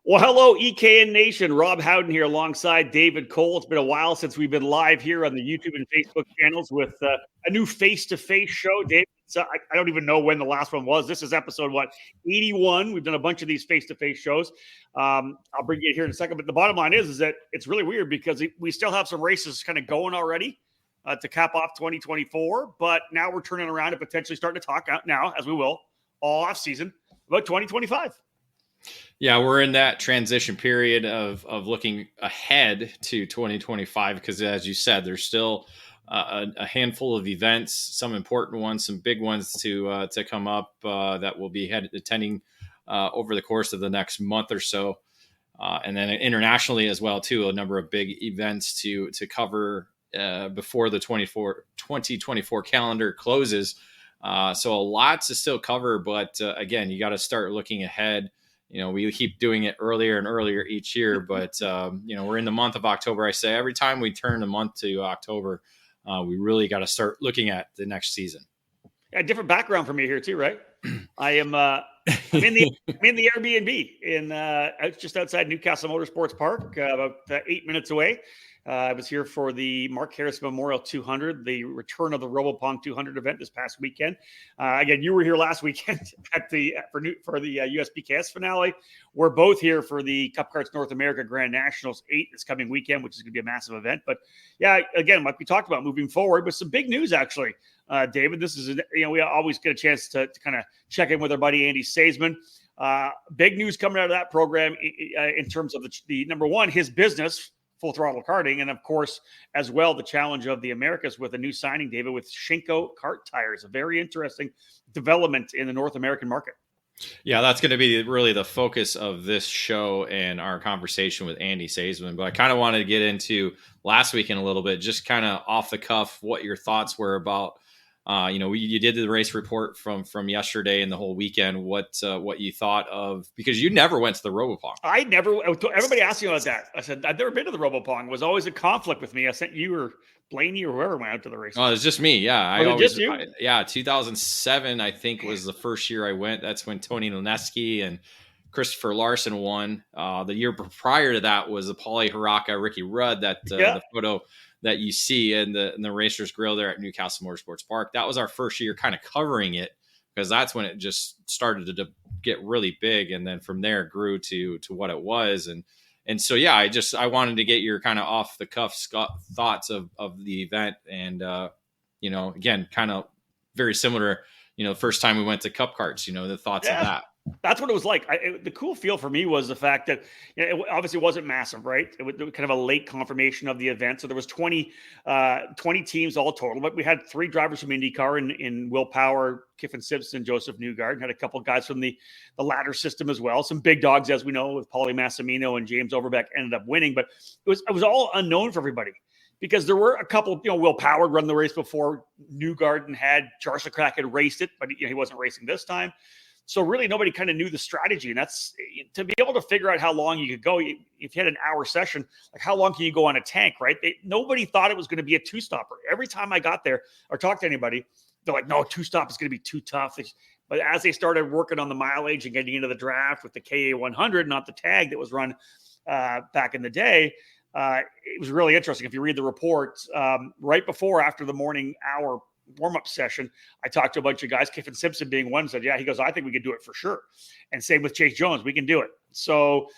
Well, hello, EKN Nation. Rob Howden here alongside David Cole. It's been a while since we've been live here on the YouTube and Facebook channels with a new Face2Face show. David, I don't even know when the last one was. This is episode, 81. We've done a bunch of these Face2Face shows. I'll bring you here in a second. But the bottom line is that it's really weird because we still have some races kind of going already to cap off 2024. But now we're turning around and potentially starting to talk out now, as we will, all off season, about 2025. Yeah, we're in that transition period of looking ahead to 2025 because, as you said, there's still a handful of events, some important ones, some big ones to come up that we'll be attending over the course of the next month or so, and then internationally as well too. A number of big events to cover before the 2024 calendar closes. So a lot to still cover, but again, you got to start looking ahead. You know, we keep doing it earlier and earlier each year, but, we're in the month of October. I say every time we turn the month to October, we really got to start looking at the next season. Yeah, different background for me here too, right? I am I'm in the Airbnb in just outside Newcastle Motorsports Park, about 8 minutes away. I was here for the Mark Harris Memorial 200, the return of the RoboPong 200 event this past weekend. Again, you were here last weekend for the USPKS finale. We're both here for the Cup Karts North America Grand Nationals 8 this coming weekend, which is going to be a massive event. But yeah, again, like we talked about moving forward, but some big news actually, David. This is we always get a chance to kind of check in with our buddy Andy Seesemann. Big news coming out of that program in terms of the number one, his business. Full Throttle Karting, and of course, as well, the challenge of the Americas with a new signing, David, with Shinko kart tires. A very interesting development in the North American market. Yeah, that's going to be really the focus of this show and our conversation with Andy Seesemann. But I kind of wanted to get into last weekend a little bit, just kind of off the cuff, what your thoughts were about. You did the race report from yesterday and the whole weekend. What you thought of, because you never went to the RoboPong. Everybody asked me about that. I said, I've never been to the RoboPong. It was always a conflict with me. I sent you or Blaney or whoever went out to the race. Oh, it was just me. Yeah. Just you? 2007, I think, was the first year I went. That's when Tony Lineski and Christopher Larson won. The year prior to that was the Paulie Haraka, Ricky Rudd, the photo that you see in the Racers Grill there at Newcastle Motorsports Park. That was our first year kind of covering it, because that's when it just started to get really big. And then from there it grew to what it was. And so, yeah, I wanted to get your kind of off the cuff thoughts of the event. And, again, kind of very similar, the first time we went to Cup Karts, the thoughts of that. That's what it was like. The cool feel for me was the fact that it obviously wasn't massive, right? It was kind of a late confirmation of the event. So there was 20 teams all total, but we had 3 drivers from IndyCar in Will Power, Kiffin Simpson, Joseph Newgard, and had a couple of guys from the ladder system as well. Some big dogs, as we know, with Paulie Massimino and James Overbeck ended up winning, but it was all unknown for everybody. Because there were a couple, Will Power run the race before. Newgarden had, Jarsakrak had raced it, but he wasn't racing this time. So really nobody kind of knew the strategy. And that's to be able to figure out how long you could go. If you had an hour session, like how long can you go on a tank, right? Nobody thought it was going to be a 2-stopper. Every time I got there or talked to anybody, they're like, no, 2-stop is going to be too tough. But as they started working on the mileage and getting into the draft with the KA100, not the tag that was run back in the day, it was really interesting. If you read the report, after the morning hour warm-up session, I talked to a bunch of guys, Kiffin Simpson being one, said, yeah, he goes, I think we can do it for sure. And same with Chase Jones, we can do it. So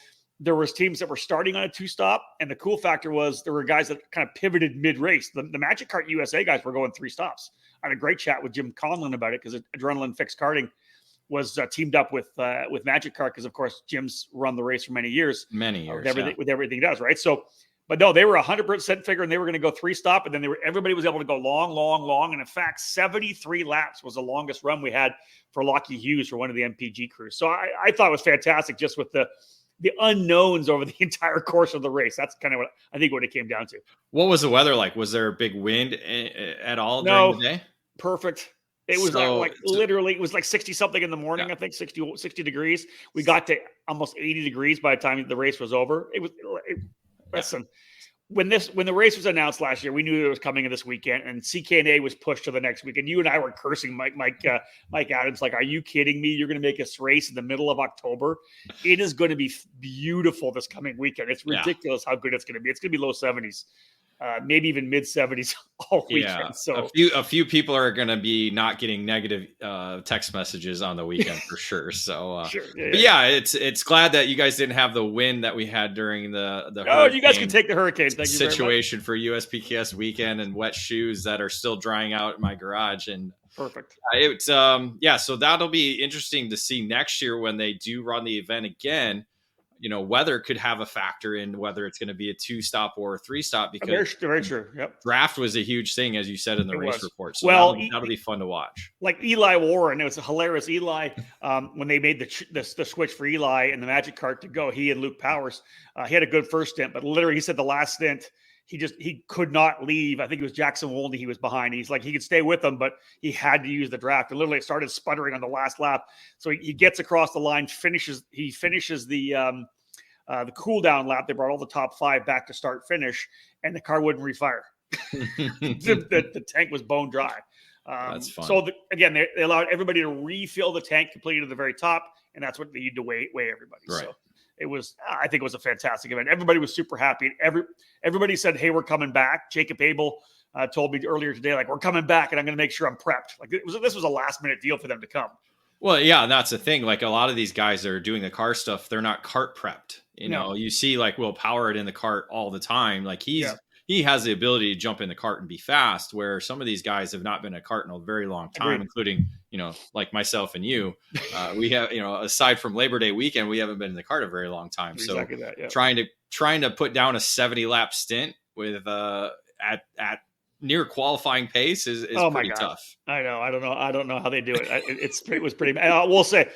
there was teams that were starting on a 2-stop. And the cool factor was there were guys that kind of pivoted mid-race. The Magic Kart USA guys were going 3 stops. I had a great chat with Jim Conlon about it because Adrenaline Fixed Karting was teamed up with Magic Kart because, of course, Jim's run the race for many years. With everything he does, right? So, but no, they were 100% figuring they were going to go 3-stop, and then everybody was able to go long. And in fact, 73 laps was the longest run we had for Lockie Hughes for one of the MPG crews. So I thought it was fantastic just with the unknowns over the entire course of the race. That's kind of what it came down to. What was the weather like? Was there a big wind at all during the day? Perfect. It was literally, it was like 60 something in the morning. Yeah. I think 60 degrees. We got to almost 80 degrees by the time the race was over. Listen, when the race was announced last year, we knew it was coming in this weekend, and CKNA was pushed to the next week. And you and I were cursing Mike Adams, like, "Are you kidding me? You're going to make us race in the middle of October? It is going to be beautiful this coming weekend. It's ridiculous how good it's going to be. It's going to be low 70s, maybe even mid 70s all weekend." Yeah, so a few people are going to be not getting negative text messages on the weekend for sure. So, sure, it's glad that you guys didn't have the wind that we had during the you guys can take the hurricane. Thank you situation for USPKS weekend, and wet shoes that are still drying out in my garage. And perfect. It's so that'll be interesting to see next year when they do run the event again. Weather could have a factor in whether it's going to be a 2-stop or a 3-stop, because very true. Yep. Draft was a huge thing, as you said in the race report. So well, that'll be fun to watch. Like Eli Warren, it was hilarious. Eli, when they made the switch for Eli and the Magic Cart to go, he and Luke Powers, he had a good first stint, but literally he said the last stint, he could not leave. I think it was Jackson Wolney he was behind. He's like, he could stay with them, but he had to use the draft. And literally it started sputtering on the last lap. So he gets across the line, finishes the cool down lap. They brought all the top 5 back to start finish, and the car wouldn't refire. the tank was bone dry. That's fun. So again, they allowed everybody to refill the tank completely to the very top, and that's what they need to weigh everybody. Right. So I think it was a fantastic event. Everybody was super happy. Everybody said, "Hey, we're coming back." Jacob Abel told me earlier today, like, "We're coming back, and I'm going to make sure I'm prepped." Like this was a last minute deal for them to come. Well, yeah, and that's the thing. Like, a lot of these guys that are doing the car stuff, they're not kart prepped. You see like Will Power in the cart all the time. Like he has the ability to jump in the cart and be fast, where some of these guys have not been in a cart in a very long time, including, like myself and you. We have, aside from Labor Day weekend, we haven't been in the cart a very long time. Exactly so that, yeah. trying to put down a 70 lap stint with at near qualifying pace is pretty tough. I know. I don't know how they do it. It was pretty. I will say,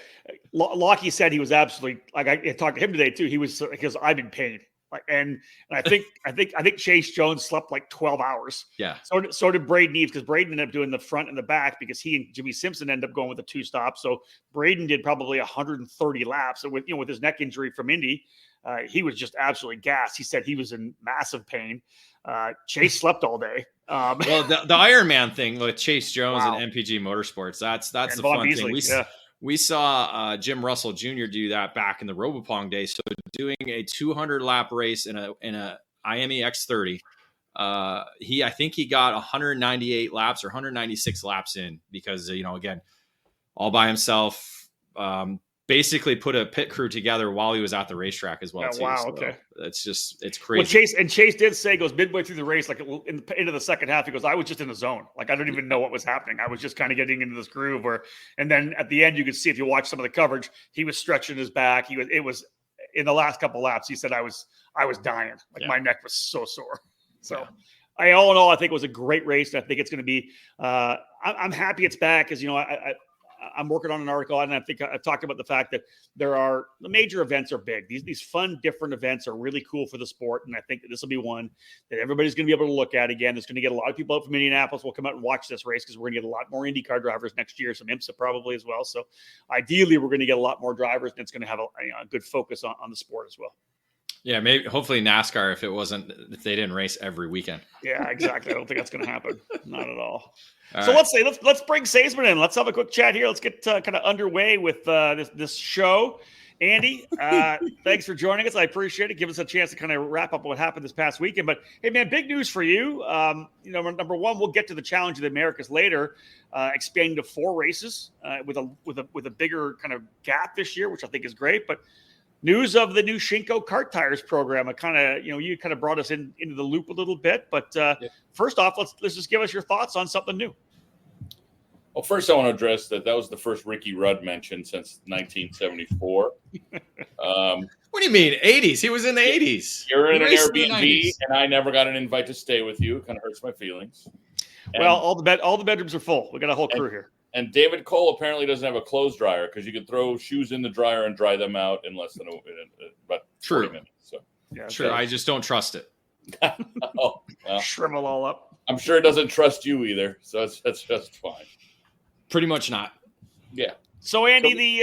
Lockie said he was absolutely, like, I talked to him today too. He was, because I'm in pain. Like, and I think Chase Jones slept like 12 hours. Yeah. So did Braden Eves, because Braden ended up doing the front and the back, because he and Jimmy Simpson ended up going with the 2-stop. So Braden did probably 130 laps. So with his neck injury from Indy, he was just absolutely gassed. He said he was in massive pain. Chase slept all day. Well, the Ironman thing with Chase Jones and MPG Motorsports, that's the fun Beasley, thing. We saw Jim Russell Jr. do that back in the Robopong days. So doing a 200 lap race in a IME X30, I think he got 198 laps or 196 laps in, because again, all by himself. Basically put a pit crew together while he was at the racetrack as well. Oh, too. wow. So okay. It's crazy. Well, Chase did say, goes midway through the race, like into the second half, he goes, "I was just in the zone. Like, I don't even know what was happening. I was just kind of getting into this groove and then at the end, you could see, if you watch some of the coverage, he was stretching his back. It was in the last couple laps. He said, I was dying. Like, my neck was so sore. So all in all, I think it was a great race. And I think it's going to be, I'm happy it's back, as I'm working on an article, and I think I talked about the fact that the major events are big. These fun, different events are really cool for the sport, and I think that this will be one that everybody's going to be able to look at again. There's going to get a lot of people out from Indianapolis will come out and watch this race, because we're going to get a lot more IndyCar drivers next year, some IMSA probably as well. So ideally, we're going to get a lot more drivers, and it's going to have a good focus on the sport as well. Yeah, maybe hopefully NASCAR, if they didn't race every weekend. Yeah, exactly. I don't think that's going to happen. Not at all. So let's bring Seesemann in. Let's have a quick chat here. Let's get kind of underway with this show. Andy, thanks for joining us. I appreciate it. Give us a chance to kind of wrap up what happened this past weekend. But hey, man, big news for you. Number one, we'll get to the Challenge of the Americas later, expanding to 4 races with a bigger kind of gap this year, which I think is great. But news of the new Shinko kart tires program. I kind of, you kind of brought us into the loop a little bit, but first off, let's just give us your thoughts on something new. Well, first I want to address that was the first Ricky Rudd mention since 1974. What do you mean 80s? He was in the 80s. You're in an Airbnb, and I never got an invite to stay with you. It kind of hurts my feelings. And, well, all the bedrooms are full. We got a whole crew here. And David Cole apparently doesn't have a clothes dryer, because you could throw shoes in the dryer and dry them out in less than about 40 minutes. So, yeah, sure. I just don't trust it. Oh, well, shrivel all up. I'm sure it doesn't trust you either, so that's just fine. Pretty much not. Yeah. So, Andy, the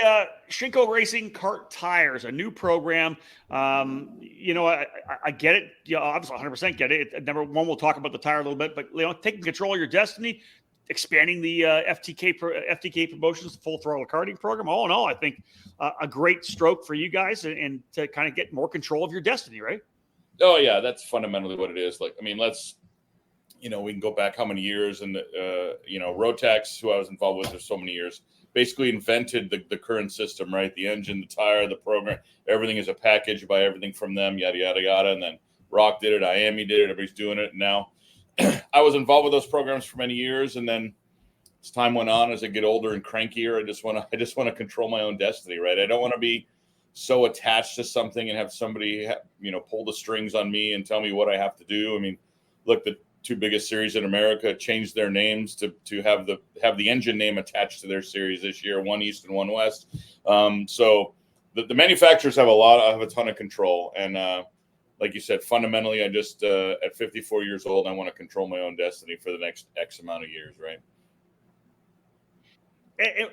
Shinko Racing Kart Tires, a new program. I get it. Obviously, 100% get it. Number one, we'll talk about the tire a little bit, but taking control of your destiny, expanding the FTK Promotions Full Throttle Karting program. All in all, I think a great stroke for you guys and to kind of get more control of your destiny, right? Oh yeah, that's fundamentally what it is. We can go back how many years, and Rotax, who I was involved with for so many years, basically invented the current system, right? The engine, the tire, the program, everything is a package. You buy everything from them, yada, yada, yada. And then Rock did it, IAME did it, everybody's doing it. And now I was involved with those programs for many years. And then as time went on, as I get older and crankier, I just want to control my own destiny, right? I don't want to be so attached to something and have somebody, pull the strings on me and tell me what I have to do. I mean, look, the two biggest series in America changed their names to have the engine name attached to their series this year, one East and one West. So the manufacturers have a ton of control. And like you said, fundamentally, I just at 54 years old, I want to control my own destiny for the next X amount of years, right?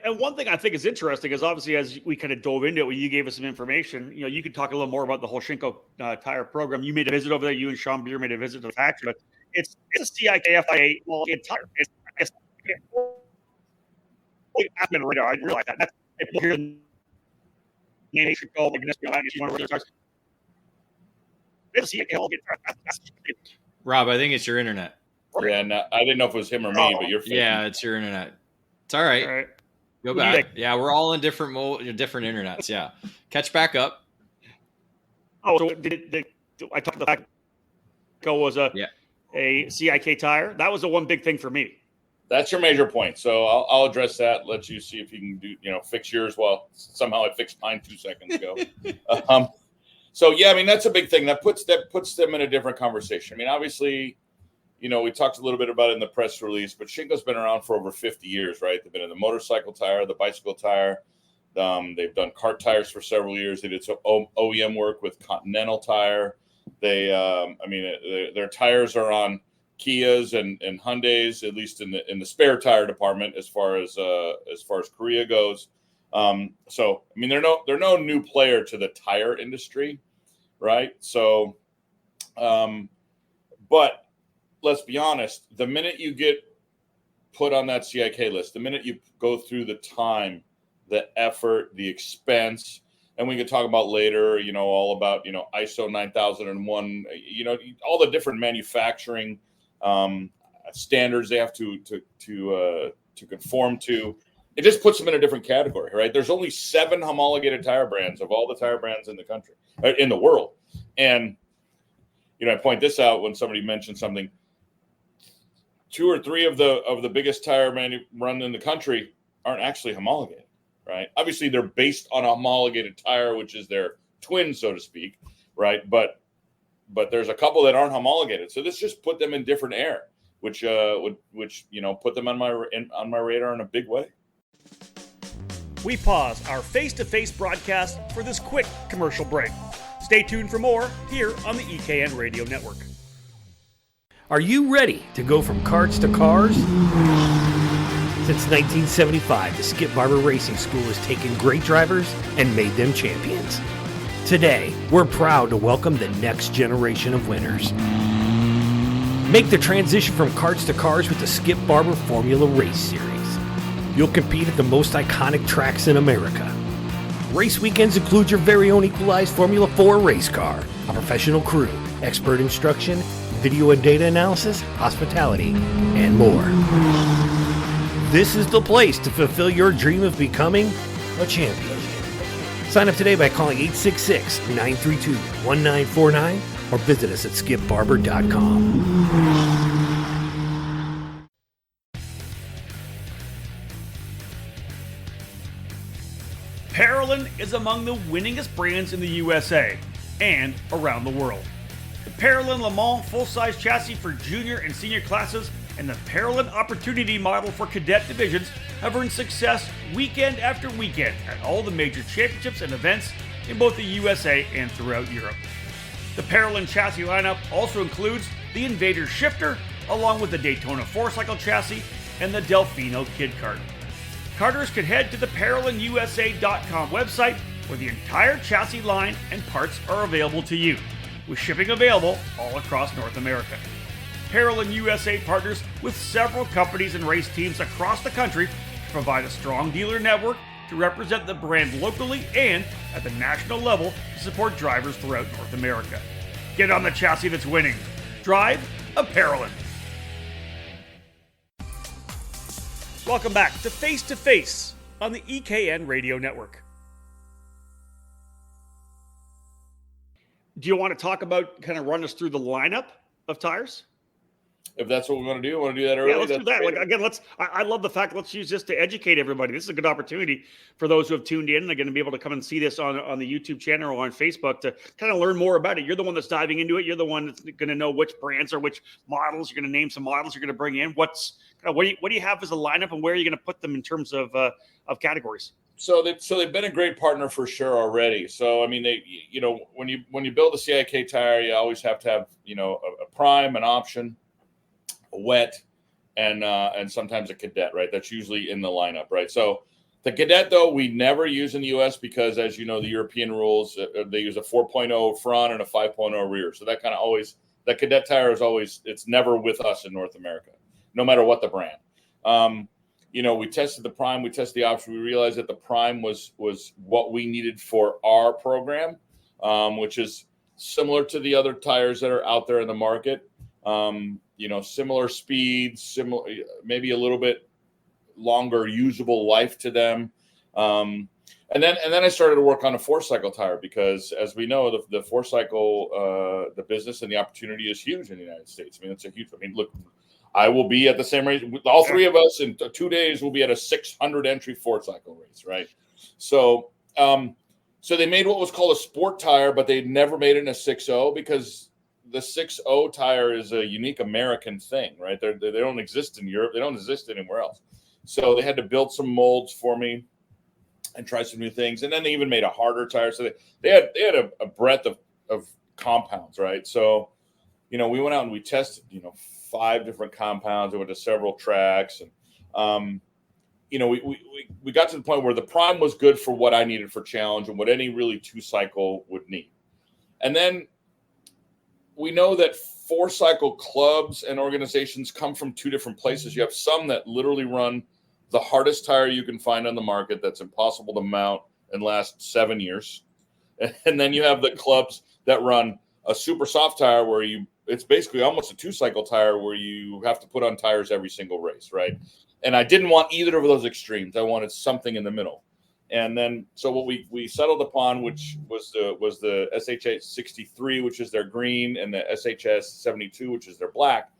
And one thing I think is interesting is obviously as we kind of dove into it, when you gave us some information, you could talk a little more about the whole Shinko tire program. You made a visit over there. You and Sean Beer made a visit to the factory, but it's a CIKFIA tire. It's been radar. I realize that. That's here. Nation called Rob, I think it's your internet. Yeah, and I didn't know if it was him or me, but you're faking. Yeah, it's your internet. It's all right. All right. Go back. Yeah, we're all in different internets. Yeah, catch back up. Oh, so I talked about that. Was a CIK tire. That was the one big thing for me. That's your major point. So I'll address that. Let you see if you can do fix yours. Well, somehow I fixed mine 2 seconds ago. So yeah, I mean that's a big thing. That puts them in a different conversation. I mean, obviously. We talked a little bit about it in the press release, but Shinko's been around for over 50 years, right? They've been in the motorcycle tire, the bicycle tire. They've done kart tires for several years. They did some OEM work with Continental Tire. Their tires are on Kias and Hyundais, at least in the spare tire department, as far as Korea goes. They're no new player to the tire industry, right? So, but let's be honest, the minute you get put on that CIK list, the minute you go through the time, the effort, the expense, and we can talk about later, all about, ISO 9001, all the different manufacturing standards they have to conform to. It just puts them in a different category, right? There's only 7 homologated tire brands of all the tire brands in the country, in the world. And, I point this out when somebody mentions something. 2 or 3 of the biggest tire run in the country aren't actually homologated, right? Obviously, they're based on a homologated tire, which is their twin, so to speak, right? But there's a couple that aren't homologated, so this just put them in different air, which put them on my radar in a big way. We pause our face-to-face broadcast for this quick commercial break. Stay tuned for more here on the EKN Radio Network. Are you ready to go from karts to cars? Since 1975, the Skip Barber Racing School has taken great drivers and made them champions. Today, we're proud to welcome the next generation of winners. Make the transition from karts to cars with the Skip Barber Formula Race Series. You'll compete at the most iconic tracks in America. Race weekends include your very own equalized Formula 4 race car, a professional crew, expert instruction, video and data analysis, hospitality, and more. This is the place to fulfill your dream of becoming a champion. Sign up today by calling 866-932-1949 or visit us at skipbarber.com. Parolin is among the winningest brands in the USA and around the world. The Parolin Le Mans full-size chassis for junior and senior classes and the Parolin Opportunity model for cadet divisions have earned success weekend after weekend at all the major championships and events in both the USA and throughout Europe. The Parolin chassis lineup also includes the Invader shifter, along with the Daytona 4-cycle chassis and the Delfino Kid Kart. Carters can head to the ParollinUSA.com website where the entire chassis line and parts are available to you, with shipping available all across North America. Parolin USA partners with several companies and race teams across the country to provide a strong dealer network to represent the brand locally and at the national level to support drivers throughout North America. Get on the chassis that's winning. Drive a Parolin. Welcome back to Face2Face on the EKN Radio Network. Do you want to talk about, kind of run us through the lineup of tires? If that's what we want to do, that early. Yeah, let's do that. Like, again, I love the fact, let's use this to educate everybody. This is a good opportunity for those who have tuned in. They're going to be able to come and see this on the YouTube channel or on Facebook to kind of learn more about it. You're the one that's diving into it. You're the one that's going to know which brands or which models. You're going to name some models you're going to bring in. What do you have as a lineup, and where are you going to put them in terms of categories? So they've been a great partner for sure already. So I mean, when you build a CIK tire, you always have to have a prime, an option, a wet, and sometimes a cadet, right? That's usually in the lineup, right? So the cadet, though, we never use in the U.S. because, as you know, the European rules, they use a 4.0 front and a 5.0 rear. So that kind of always, that cadet tire is always, it's never with us in North America, no matter what the brand. We tested the prime, we tested the option. We realized that the prime was what we needed for our program, which is similar to the other tires that are out there in the market. Similar speeds, similar, maybe a little bit longer usable life to them. And then I started to work on a 4-cycle tire because, as we know, the 4-cycle, the business and the opportunity is huge in the United States. I mean, it's a huge. I mean, look, I will be at the same race. All three of us in 2 days will be at a 600 entry 4-cycle race, right? So, so they made what was called a sport tire, but they never made it in a 6.0 because the 6.0 tire is a unique American thing, right? They don't exist in Europe. They don't exist anywhere else. So they had to build some molds for me and try some new things. And then they even made a harder tire. So they had a breadth of compounds, right? So, we went out and we tested, 5 different compounds. We went to several tracks. And, we got to the point where the prime was good for what I needed for challenge and what any really 2-cycle would need. And then we know that 4-cycle clubs and organizations come from 2 different places. You have some that literally run the hardest tire you can find on the market that's impossible to mount and last 7 years. And then you have the clubs that run a super soft tire where it's basically almost a 2-cycle tire where you have to put on tires every single race, right? And I didn't want either of those extremes. I wanted something in the middle. And then, so what we settled upon, which was the SHS 63, which is their green, and the SHS 72, which is their black.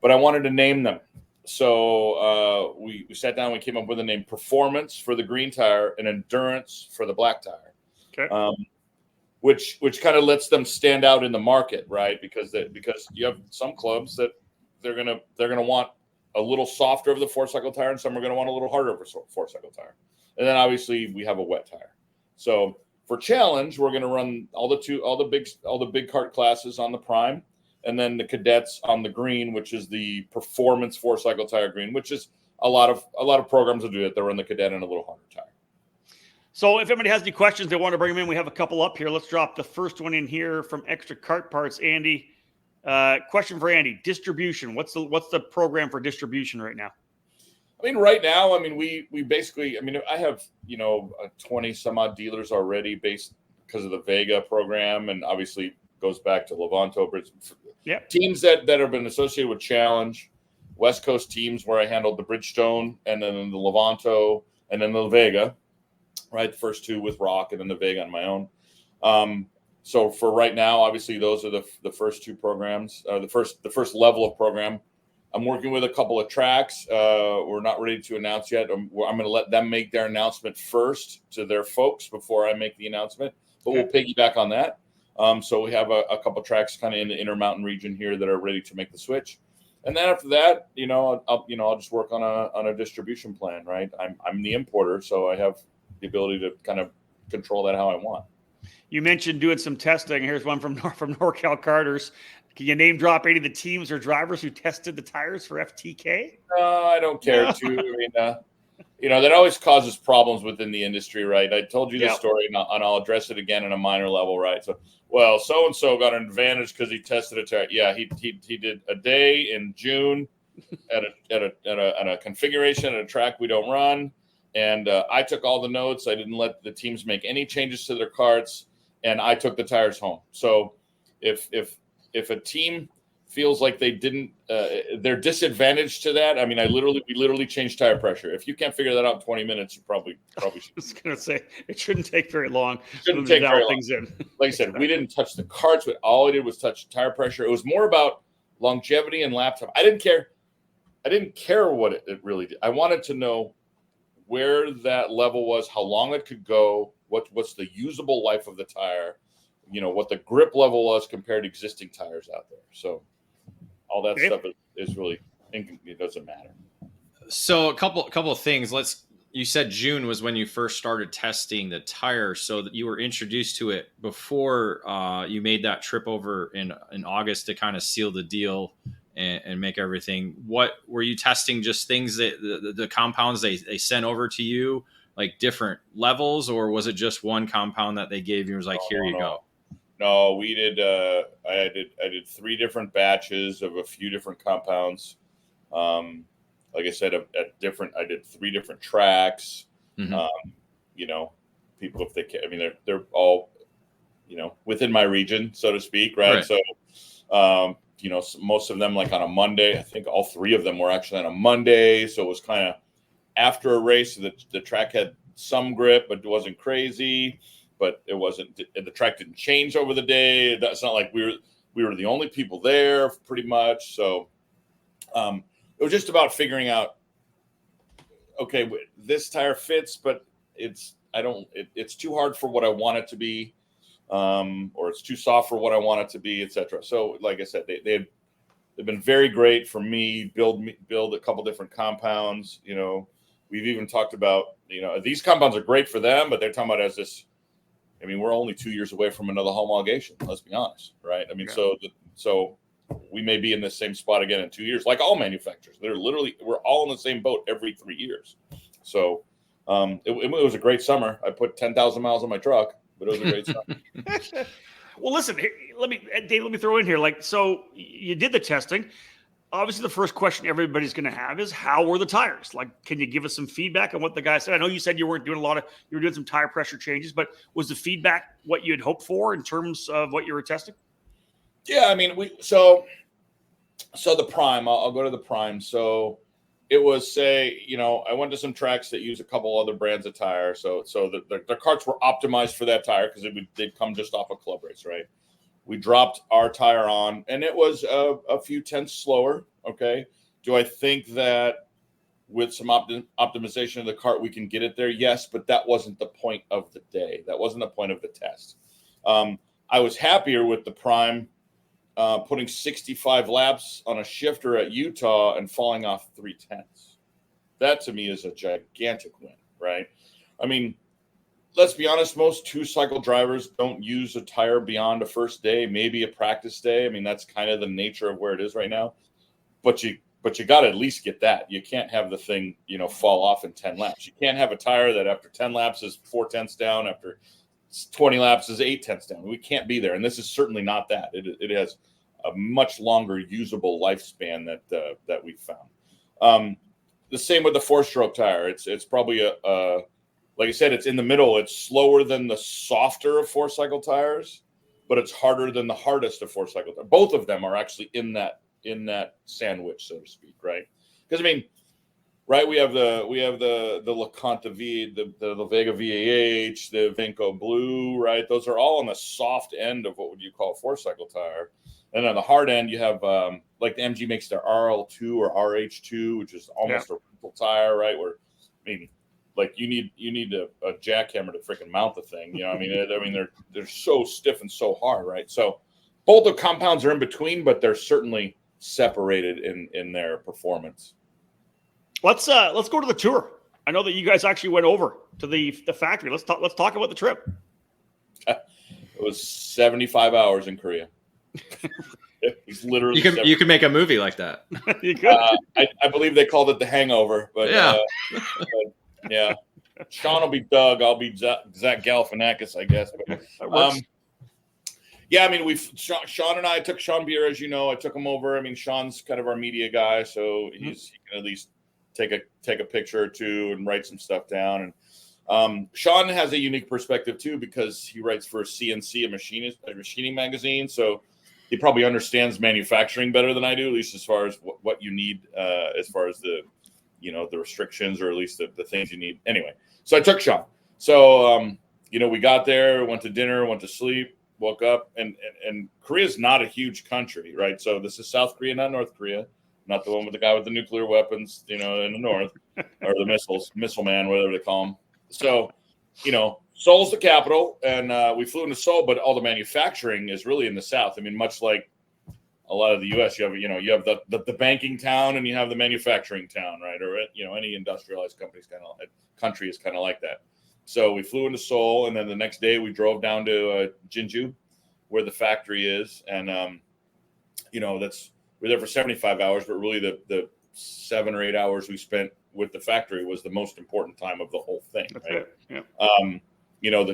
But I wanted to name them. So we sat down, we came up with the name Performance for the green tire and Endurance for the black tire. Okay. Which kind of lets them stand out in the market, right? Because you have some clubs that they're gonna want a little softer of the 4-cycle tire, and some are gonna want a little harder of a 4-cycle tire. And then obviously we have a wet tire. So for challenge, we're going to run all the big kart classes on the prime, and then the cadets on the green, which is the performance 4-cycle tire green, which is a lot of programs will do that. They run the cadet and a little harder tire. So if anybody has any questions they want to bring them in, we have a couple up here. Let's drop the first one in here from Extra Kart Parts. Andy, question for Andy: distribution. What's the program for distribution right now? I mean, right now, we basically, I have, 20 some odd dealers already based because of the Vega program, and obviously goes back to Levanto. Yeah. Teams that have been associated with Challenge, West Coast teams where I handled the Bridgestone and then the Levanto and then the Vega, right? The first 2 with Rock and then the Vega on my own. So for right now, obviously those are the first 2 programs, the first level of program. I'm working with a couple of tracks. We're not ready to announce yet. I'm going to let them make their announcement first to their folks before I make the announcement, but we'll piggyback on that. So we have a couple of tracks kind of in the Intermountain region here that are ready to make the switch. And then after that, I'll just work on a distribution plan, right? I'm the importer, so I have the ability to kind of control that how I want. You mentioned doing some testing. Here's one from NorCal Carters. Can you name drop any of the teams or drivers who tested the tires for FTK? I don't care to. that always causes problems within the industry, right? I told you this Yeah. story, and I'll address it again in a minor level, right? So, well, so and so got an advantage because he tested a tire. Yeah, he did a day in June at a configuration at a track we don't run, and I took all the notes. I didn't let the teams make any changes to their carts, and I took the tires home. So, if a team feels like they didn't, they're disadvantaged to that. I mean, we literally changed tire pressure. If you can't figure that out in 20 minutes, you probably should. I was going to say it shouldn't take very long. Shouldn't take very long. Things in. Like I said, we didn't touch the carts. All we did was touch tire pressure. It was more about longevity and lap time. I didn't care what it really did. I wanted to know where that level was, how long it could go, what's the usable life of the tire, what the grip level was compared to existing tires out there. So all that stuff is really, it doesn't matter. So a couple of things. You said June was when you first started testing the tire, so that you were introduced to it before you made that trip over in August to kind of seal the deal and make everything. What were you testing? Just things that the compounds they sent over to you, like different levels, or was it just one compound that they gave you and was like, here you go? No, we did. I did 3 different batches of a few different compounds. Like I said, I did 3 different tracks. Mm-hmm. People, if they can, I mean, they're all, within my region, so to speak, right? So, most of them like on a Monday. I think all 3 of them were actually on a Monday. So it was kind of after a race. The track had some grip, but it wasn't crazy. But it wasn't. The track didn't change over the day. That's not like we were the only people there, pretty much. So it was just about figuring out. Okay, this tire fits, but it's too hard for what I want it to be, or it's too soft for what I want it to be, etc. So, like I said, they've been very great for me. Build a couple different compounds. We've even talked about these compounds are great for them, but they're talking about as this. I mean, we're only 2 years away from another homologation. Let's be honest, right? I mean, yeah. So we may be in the same spot again in 2 years, like all manufacturers. We're all in the same boat every 3 years. So it was a great summer. I put 10,000 miles on my truck, but it was a great summer. Well, listen, Dave, let me throw in here. So you did the testing. Obviously, the first question everybody's going to have is, how were the tires? Like, can you give us some feedback on what the guy said? I know you said you weren't doing you were doing some tire pressure changes, but was the feedback what you had hoped for in terms of what you were testing? Yeah, I mean, so the prime, I'll go to the prime. So it was, I went to some tracks that use a couple other brands of tire. So the carts were optimized for that tire because they'd come just off a club race, right? We dropped our tire on, and it was a few tenths slower. Okay. Do I think that with some optimization of the cart, we can get it there? Yes, but that wasn't the point of the day. That wasn't the point of the test. I was happier with the prime putting 65 laps on a shifter at Utah and falling off 3/10. That to me is a gigantic win, right? I mean, let's be honest, most 2-cycle drivers don't use a tire beyond a first day, maybe a practice day. I mean, that's kind of the nature of where it is right now. But you got to at least get that. You can't have the thing, fall off in 10 laps. You can't have a tire that after 10 laps is 4/10 down, after 20 laps is 8/10 down. We can't be there. And this is certainly not that. It has a much longer usable lifespan that we've found. The same with the 4-stroke tire. It's probably like I said, it's in the middle. It's slower than the softer of 4-cycle tires, but it's harder than the hardest of 4-cycle tires. Both of them are actually in that sandwich, so to speak, right? Because I mean, right? We have the LeConte V, the Vega VAH, the Venco Blue, right? Those are all on the soft end of what would you call a 4-cycle tire. And on the hard end, you have like the MG makes their RL2 or RH2, which is almost a rental tire, right? Where like you need a jackhammer to freaking mount the thing. I mean, they're so stiff and so hard, right? So both the compounds are in between, but they're certainly separated in their performance. Let's go to the tour. I know that you guys actually went over to the factory. Let's talk about the trip. It was 75 hours in Korea. It was literally you can make a movie like that. You could. I believe they called it The Hangover, but yeah. Yeah. Sean will be Doug. I'll be Zach Galifianakis, I guess. That works. Yeah, I mean, Sean and I took Sean Beer, as you know. I took him over. I mean, Sean's kind of our media guy, so he can at least take a picture or two and write some stuff down. And Sean has a unique perspective too, because he writes for CNC, a machining magazine. So he probably understands manufacturing better than I do, at least as far as what you need, as far as the restrictions, or at least the things you need. Anyway, so I took Sean. So we got there, went to dinner, went to sleep, woke up, and Korea's not a huge country, right? So this is South Korea, not North Korea, not the one with the guy with the nuclear weapons, in the north, or the missile man, whatever they call him. So, Seoul's the capital, and we flew into Seoul, but all the manufacturing is really in the south. I mean, much like a lot of the U.S., you have the banking town and you have the manufacturing town, right? Or any industrialized country is kind of like that. So we flew into Seoul, and then the next day we drove down to Jinju, where the factory is, and we're there for 75 hours, but really the 7 or 8 hours we spent with the factory was the most important time of the whole thing. That's right? it. Yeah.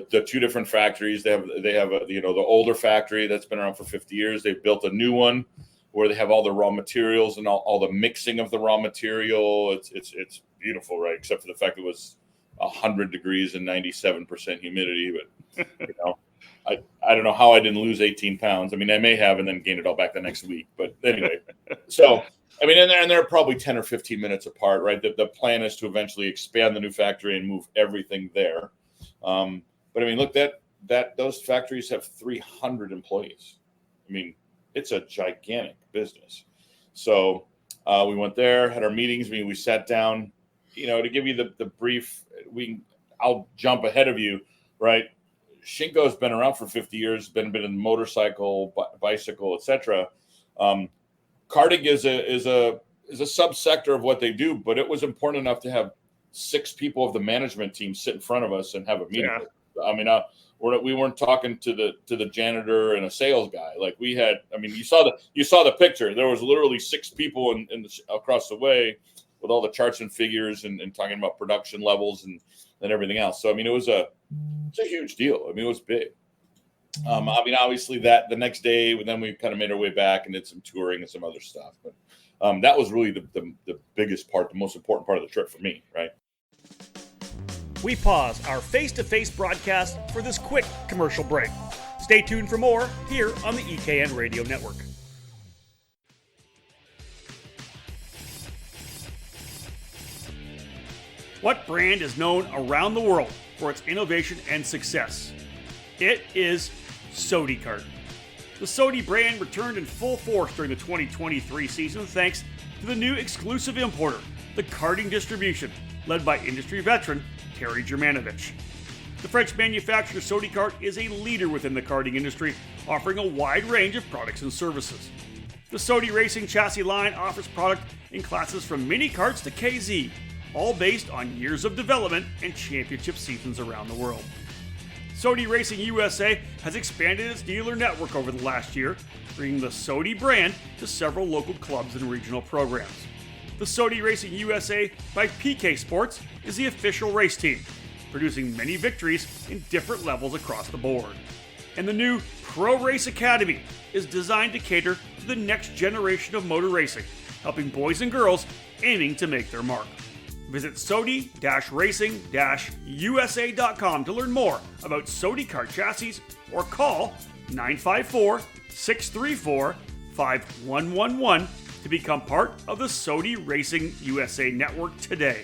The two different factories, they have the older factory that's been around for 50 years. They've built a new one where they have all the raw materials and all the mixing of the raw material. It's beautiful, right? Except for the fact it was 100 degrees and 97% humidity. But I don't know how I didn't lose 18 pounds. I mean, I may have, and then gained it all back the next week. But anyway, so I mean, and they're probably 10 or 15 minutes apart, right? The plan is to eventually expand the new factory and move everything there. But I mean, look, those factories have 300 employees. I mean, it's a gigantic business. So we went there, had our meetings. We sat down, to give you the brief. I'll jump ahead of you, right? Shinko's been around for 50 years, been in motorcycle, bicycle, etc. Karting is a subsector of what they do, but it was important enough to have 6 people of the management team sit in front of us and have a meeting. Yeah. I mean, we weren't talking to the janitor and a sales guy. Like we had, I mean, you saw the picture. There was literally 6 people across the way with all the charts and figures and talking about production levels and everything else. So I mean, it's a huge deal. I mean, it was big. I mean, obviously the next day, then we kind of made our way back and did some touring and some other stuff. But that was really the biggest part, the most important part of the trip for me, right? We pause our face-to-face broadcast for this quick commercial break. Stay tuned for more here on the EKN Radio Network. What brand is known around the world for its innovation and success? It is SodiKart. The Sodi brand returned in full force during the 2023 season thanks to the new exclusive importer, the Karting Distribution, led by industry veteran Terry Germanovich. The French manufacturer SodiKart is a leader within the karting industry, offering a wide range of products and services. The Sodi Racing chassis line offers product in classes from mini karts to KZ, all based on years of development and championship seasons around the world. Sodi Racing USA has expanded its dealer network over the last year, bringing the Sodi brand to several local clubs and regional programs. The Sodi Racing USA by PK Sports is the official race team, producing many victories in different levels across the board. And the new Pro Race Academy is designed to cater to the next generation of motor racing, helping boys and girls aiming to make their mark. Visit Sodi-Racing-USA.com to learn more about SodiKart chassis or call 954-634-5111 to become part of the Sodi Racing USA network today.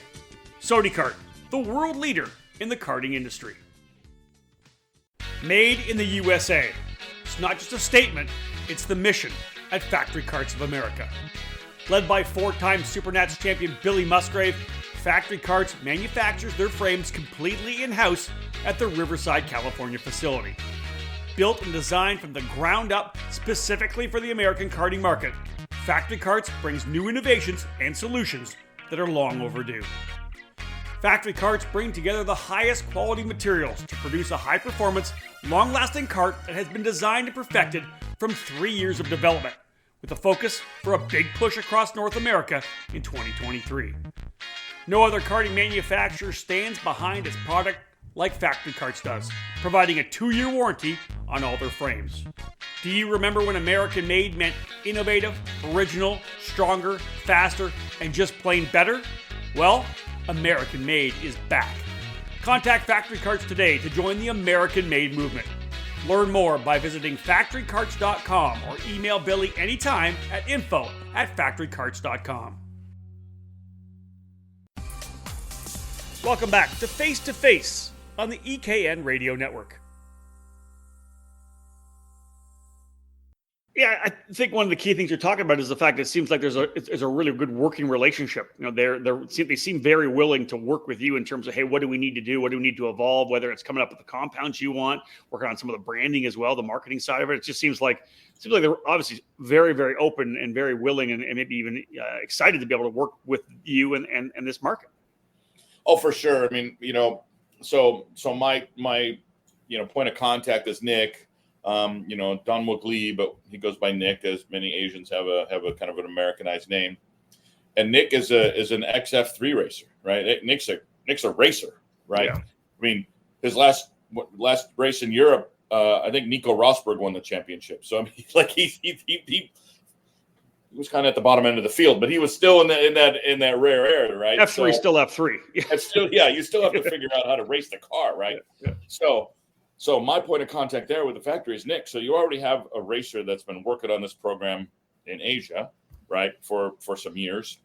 SodiKart, the world leader in the karting industry. Made in the USA. It's not just a statement, it's the mission at Factory Karts of America. Led by 4-time Supernats champion Billy Musgrave, Factory Karts manufactures their frames completely in-house at the Riverside, California facility. Built and designed from the ground up specifically for the American karting market, Factory Karts brings new innovations and solutions that are long overdue. Factory Karts bring together the highest quality materials to produce a high-performance, long-lasting kart that has been designed and perfected from 3 years of development, with a focus for a big push across North America in 2023. No other karting manufacturer stands behind its product like Factory Karts does, providing a 2-year warranty on all their frames. Do you remember when American made meant innovative, original, stronger, faster, and just plain better? Well, American made is back. Contact Factory Karts today to join the American made movement. Learn more by visiting factorykarts.com or email Billy anytime at info@factorykarts.com. Welcome back to Face2Face on the EKN Radio Network. Yeah, I think one of the key things you're talking about is the fact that it seems like there's a really good working relationship. You know, they seem very willing to work with you in terms of, hey, what do we need to do? What do we need to evolve? Whether it's coming up with the compounds you want, working on some of the branding as well, the marketing side of it. It just seems like they're obviously very, very open and very willing and maybe even excited to be able to work with you and this market. Oh, for sure. I mean, you know, so my point of contact is Nick. Don Mugli, but he goes by Nick, as many Asians have a kind of an Americanized name. And Nick is an XF3 racer, right? Nick's a racer, right? Yeah. I mean, his last race in Europe, I think Nico Rosberg won the championship. So I mean, like he was kind of at the bottom end of the field, but he was still in that rare area, right? F3 still F3. You still have to figure out how to race the car, right? Yeah. So my point of contact there with the factory is Nick. So you already have a racer that's been working on this program in Asia, right, for some years.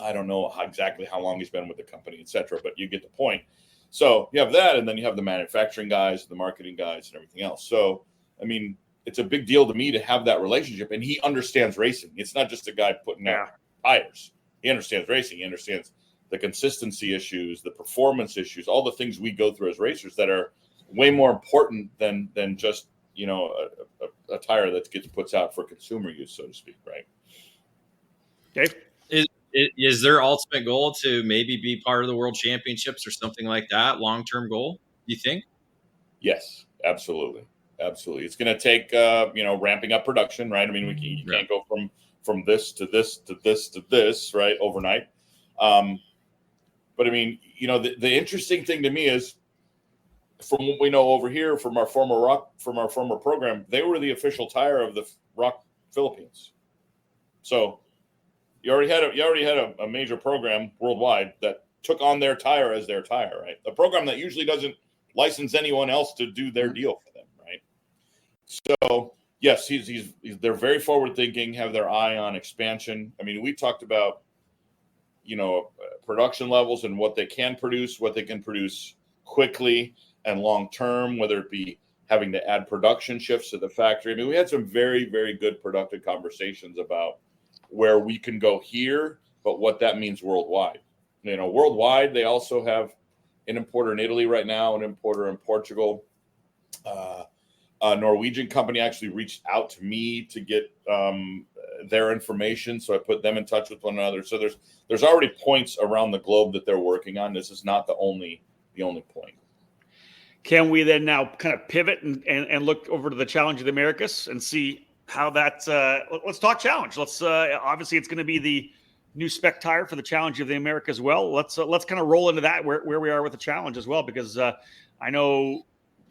I don't know exactly how long he's been with the company, et cetera, but you get the point. So you have that, and then you have the manufacturing guys, the marketing guys, and everything else. So, I mean, it's a big deal to me to have that relationship, and he understands racing. It's not just a guy putting out tires. He understands racing. He understands the consistency issues, the performance issues, all the things we go through as racers that are way more important than just, you know, a tire that gets puts out for consumer use, so to speak, right? Okay. Is their ultimate goal to maybe be part of the World Championships or something like that? Long-term goal, do you think? Yes, absolutely. It's going to take ramping up production, right? I mean, you can't go from this to this to this to this, right, overnight. But I mean, you know, the interesting thing to me is, from what we know over here from our former program, they were the official tire of the Rock Philippines. So you already had a major program worldwide that took on their tire as their tire, right? A program that usually doesn't license anyone else to do their deal for them, right? So yes, they're very forward thinking, have their eye on expansion. I mean, we talked about, you know, production levels and what they can produce quickly and long term, whether it be having to add production shifts to the factory. I mean, we had some very, very good productive conversations about where we can go here, but what that means worldwide. You know, worldwide, they also have an importer in Italy right now, an importer in Portugal. A Norwegian company actually reached out to me to get their information, so I put them in touch with one another. So there's already points around the globe that they're working on. This is not the only point. Can we then now kind of pivot and look over to the Challenge of the Americas and see how that? Let's talk Challenge. Let's obviously it's going to be the new spec tire for the Challenge of the Americas as well. Let's kind of roll into that where we are with the Challenge as well, because I know,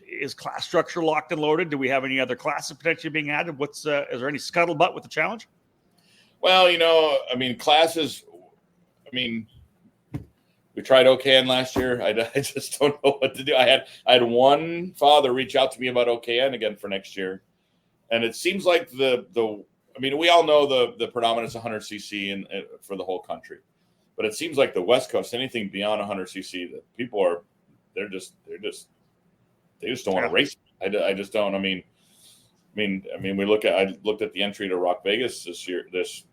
is class structure locked and loaded? Do we have any other classes potentially being added? Is there any scuttlebutt with the Challenge? Well, you know, I mean, classes. I mean, we tried OKN last year. I just don't know what to do. I had one father reach out to me about OKN again for next year, and it seems like I mean, we all know the predominance of 100cc and for the whole country, but it seems like the West Coast, anything beyond 100cc, that people they just don't want to race. I just don't. I mean, I looked at the entry to Rock Vegas this year, this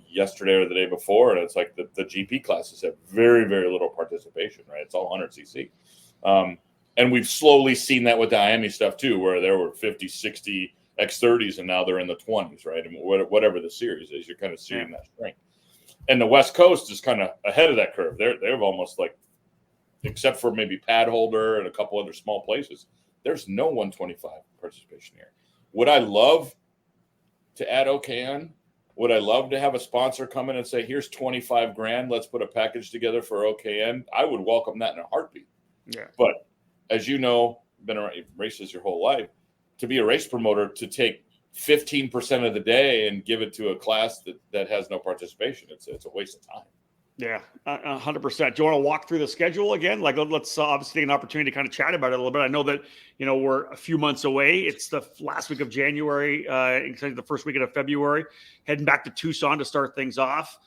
yesterday or the day before, and it's like the GP classes have very, very little participation, right? It's all 100cc. And we've slowly seen that with the Miami stuff too, where there were 50, 60 X30s, and now they're in the 20s, right? I mean, whatever the series is, you're kind of seeing that strength. And the West Coast is kind of ahead of that curve. They've almost, like, except for maybe Pad Holder and a couple other small places, there's no 125 participation here. Would I love to add OKN? Would I love to have a sponsor come in and say, here's 25 grand, let's put a package together for OKN? I would welcome that in a heartbeat. Yeah. But as you know, been around races your whole life, to be a race promoter, to take 15% of the day and give it to a class that has no participation, it's a waste of time. Yeah, 100%. Do you want to walk through the schedule again? Like, let's obviously take an opportunity to kind of chat about it a little bit. I know that, we're a few months away. It's the last week of January, the first weekend of February, heading back to Tucson to start things off.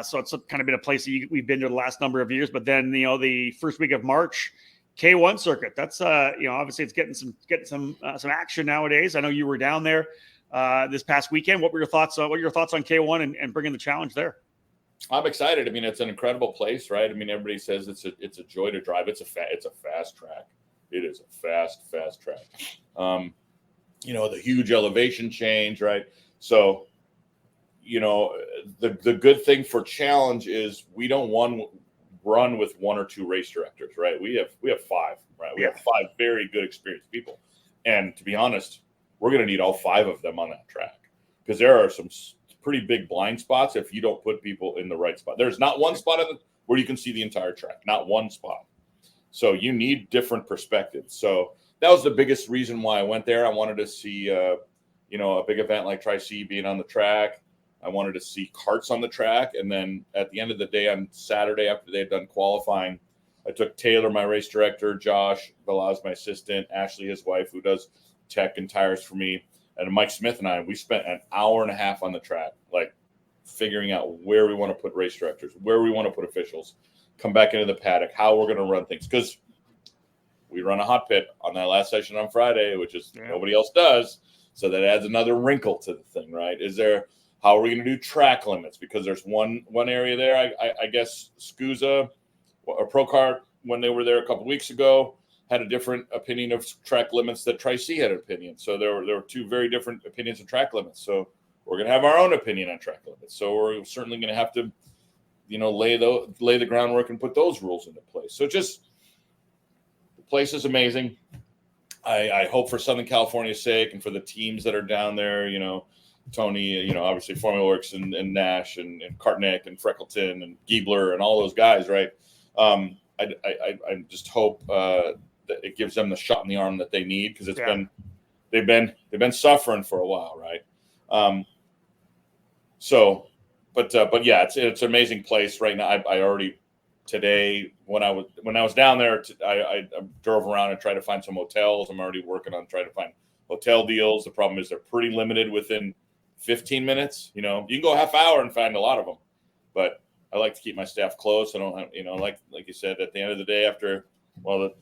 So it's kind of been a place that we've been to the last number of years. But then, the first week of March, K1 circuit. That's, obviously it's getting some action nowadays. I know you were down there this past weekend. What were your thoughts on K1 and bringing the challenge there? I'm excited. I mean, it's an incredible place, right? I mean, everybody says it's a joy to drive. It's a fast track. It is a fast track. The huge elevation change, right? So, the good thing for challenge is we don't run with one or two race directors, right? We have five, right? We have five very good experienced people. And to be honest, we're going to need all five of them on that track because there are some pretty big blind spots if you don't put people in the right spot. There's not one spot where you can see the entire track, not one spot. So you need different perspectives. So that was the biggest reason why I went there. I wanted to see, a big event like Tri-C being on the track. I wanted to see karts on the track. And then at the end of the day on Saturday, after they had done qualifying, I took Taylor, my race director, Josh Velaz, my assistant, Ashley, his wife, who does tech and tires for me, and Mike Smith and I, we spent an hour and a half on the track, like figuring out where we want to put race directors, where we want to put officials, come back into the paddock, how we're going to run things. Because we run a hot pit on that last session on Friday, which is nobody else does. So that adds another wrinkle to the thing, right? How are we going to do track limits? Because there's one area there. I guess SCUSA or ProKart, when they were there a couple weeks ago, had a different opinion of track limits that Tri-C had an opinion. So there were two very different opinions of track limits. So we're going to have our own opinion on track limits. So we're certainly going to have to, lay the groundwork and put those rules into place. So the place is amazing. I hope for Southern California's sake and for the teams that are down there, Tony, obviously Formula Works and Nash and Kartnick and Freckleton and Giebler and all those guys, right? I just hope that it gives them the shot in the arm that they need, because they've been suffering for a while, right? But yeah, it's an amazing place right now. I already today when I was down there, I drove around and tried to find some hotels. I'm already working on trying to find hotel deals. The problem is they're pretty limited within 15 minutes. You can go a half hour and find a lot of them, but I like to keep my staff close. I don't have, like you said, at the end of the day, after, the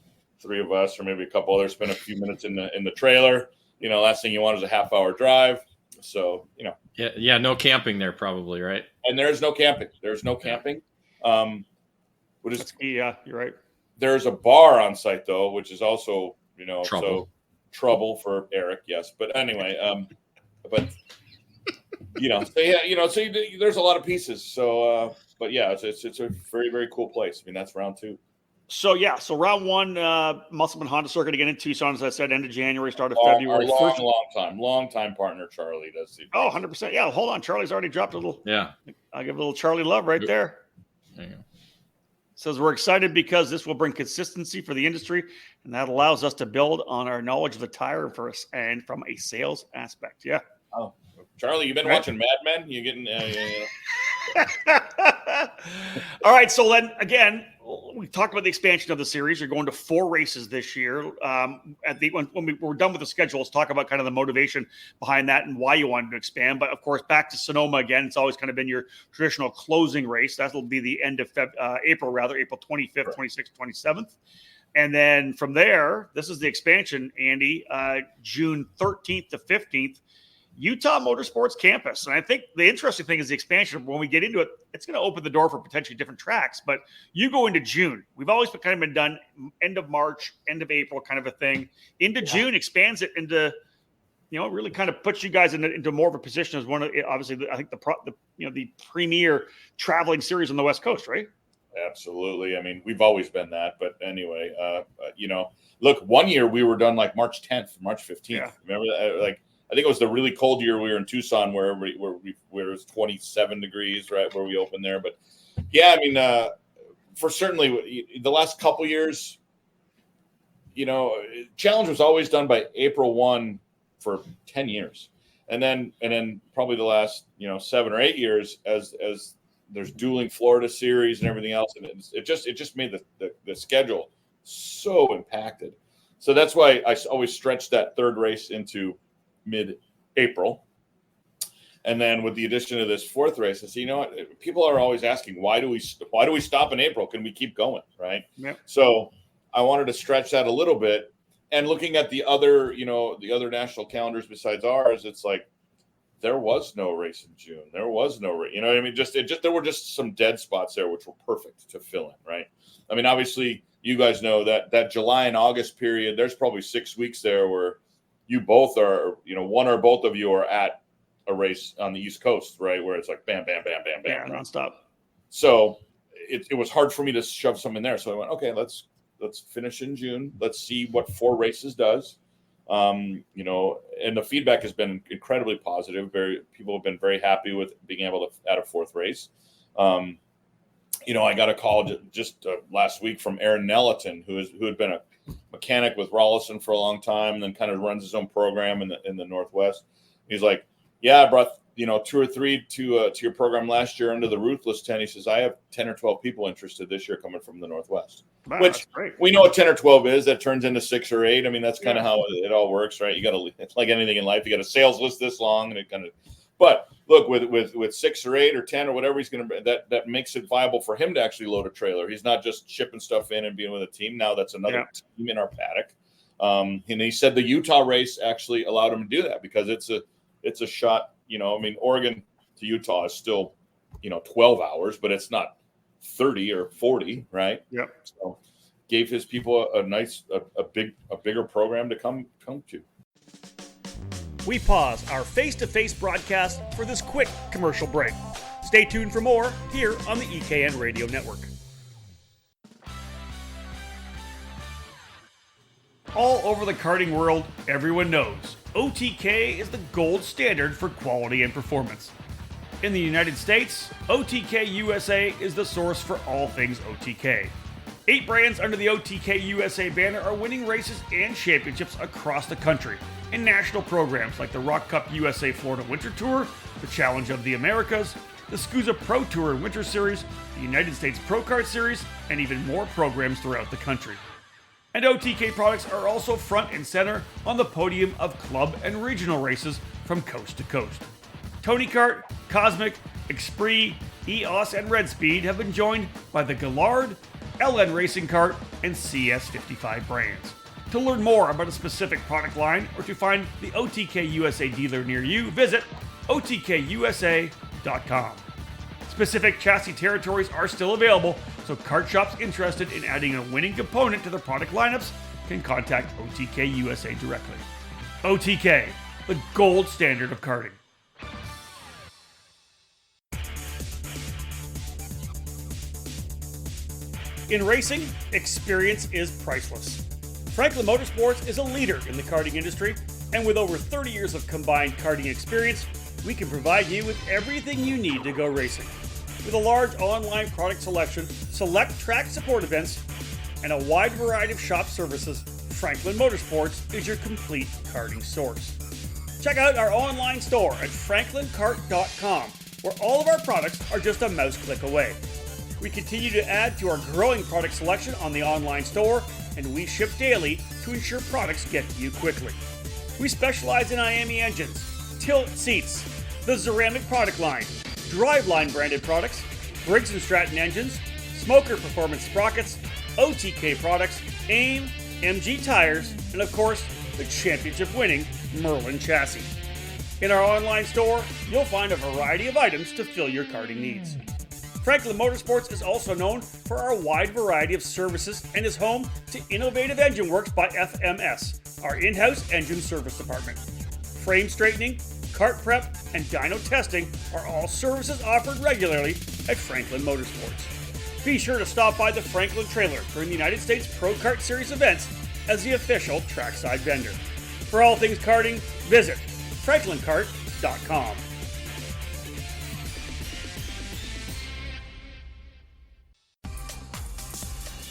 three of us or maybe a couple others spend a few minutes in the trailer, last thing you want is a half hour drive. So, Yeah. No camping there probably, right? And there's no camping. There's no camping. That's key, yeah, you're right. There's a bar on site though, which is also, trouble. So trouble for Eric. Yes. But anyway, so there's a lot of pieces. So, but yeah, it's a very, very cool place. I mean, that's round two. So round one, Musselman Honda Circuit again in Tucson, as I said, end of January, start of February. Long time partner Charlie does. 100%. Yeah, hold on, Charlie's already dropped a little. Yeah, I'll give a little Charlie love right there. There you go. Says we're excited because this will bring consistency for the industry, and that allows us to build on our knowledge of the tire and from a sales aspect. Yeah. Oh, Charlie, you've been watching Mad Men? You getting? All right. So then again, we talked about the expansion of the series. You're going to 4 races this year. When we're done with the schedule, let's talk about kind of the motivation behind that and why you wanted to expand. But of course, back to Sonoma again. It's always kind of been your traditional closing race. That'll be the end of April 25th, 26th, 27th. And then from there, this is the expansion, Andy, June 13th to 15th. Utah Motorsports Campus. And I think the interesting thing is the expansion. When we get into it, it's going to open the door for potentially different tracks. But you go into June. We've always been done end of March, end of April kind of a thing. Into June, expands it into, really kind of puts you guys into more of a position as one of, obviously, I think the premier traveling series on the West Coast, right? Absolutely. I mean, we've always been that. But anyway, look, one year we were done like March 10th, March 15th. Yeah. Remember that? I think it was the really cold year we were in Tucson where it was 27 degrees, right, where we opened there. But yeah, I mean, for certainly the last couple years, challenge was always done by April 1 for 10 years. And then probably the last, 7 or 8 years as there's dueling Florida series and everything else. And it just made the schedule so impacted. So that's why I always stretched that third race into mid-April. And then with the addition of this fourth race, I said, you know what? People are always asking, why do we stop in April? Can we keep going? Right. Yep. So I wanted to stretch that a little bit. And looking at the other national calendars besides ours, it's like there was no race in June. There was no race. You know what I mean? There were just some dead spots there, which were perfect to fill in. Right. I mean, obviously, you guys know that July and August period, there's probably 6 weeks there where you both are, one or both of you are at a race on the East Coast, right? Where it's like bam, bam, bam, bam, bam. Yeah, nonstop. So it was hard for me to shove some in there. So I went, okay, let's finish in June. Let's see what 4 races does. And the feedback has been incredibly positive. People have been very happy with being able to add a 4th race. I got a call just last week from Aaron Nelliton, who had been a mechanic with Rollison for a long time, and then kind of runs his own program in the Northwest. He's like, yeah, I brought 2 or 3 to your program last year under the Ruthless 10. He says, I have 10 or 12 people interested this year coming from the Northwest. Wow, which we know what 10 or 12 is. That turns into 6 or 8. I mean, that's kind of how it all works, right? You got to, it's like anything in life, you got a sales list this long, and it kind of. But look, with 6 or 8 or 10 or whatever he's going to, that makes it viable for him to actually load a trailer. He's not just shipping stuff in and being with a team. Now that's another team in our paddock. And he said the Utah race actually allowed him to do that because it's a shot. Oregon to Utah is still, 12 hours, but it's not 30 or 40, right? Yep. So gave his people a bigger program to come to. We pause our face-to-face broadcast for this quick commercial break. Stay tuned for more here on the EKN Radio Network. All over the karting world, everyone knows OTK is the gold standard for quality and performance. In the United States, OTK USA is the source for all things OTK. 8 brands under the OTK USA banner are winning races and championships across the country in national programs like the Rock Cup USA Florida Winter Tour, the Challenge of the Americas, the SCUSA Pro Tour and Winter Series, the United States Pro Kart Series, and even more programs throughout the country. And OTK products are also front and center on the podium of club and regional races from coast to coast. Tony Kart, Cosmic, Esprit, EOS, and Red Speed have been joined by the Gallard, LN Racing Kart, and CS55 brands. To learn more about a specific product line or to find the OTK USA dealer near you, visit otkusa.com. Specific chassis territories are still available, so kart shops interested in adding a winning component to their product lineups can contact OTK USA directly. OTK, the gold standard of karting. In racing, experience is priceless. Franklin Motorsports is a leader in the karting industry, and with over 30 years of combined karting experience, we can provide you with everything you need to go racing. With a large online product selection, select track support events, and a wide variety of shop services, Franklin Motorsports is your complete karting source. Check out our online store at franklinkart.com, where all of our products are just a mouse click away. We continue to add to our growing product selection on the online store, and we ship daily to ensure products get to you quickly. We specialize in IAME engines, tilt seats, the Ceramic product line, Driveline branded products, Briggs & Stratton engines, Smoker performance sprockets, OTK products, AIM, MG tires, and of course, the championship-winning Merlin chassis. In our online store, you'll find a variety of items to fill your karting needs. Franklin Motorsports is also known for our wide variety of services and is home to Innovative Engine Works by FMS, our in-house engine service department. Frame straightening, kart prep, and dyno testing are all services offered regularly at Franklin Motorsports. Be sure to stop by the Franklin trailer during the United States Pro Kart Series events as the official trackside vendor. For all things karting, visit franklinkart.com.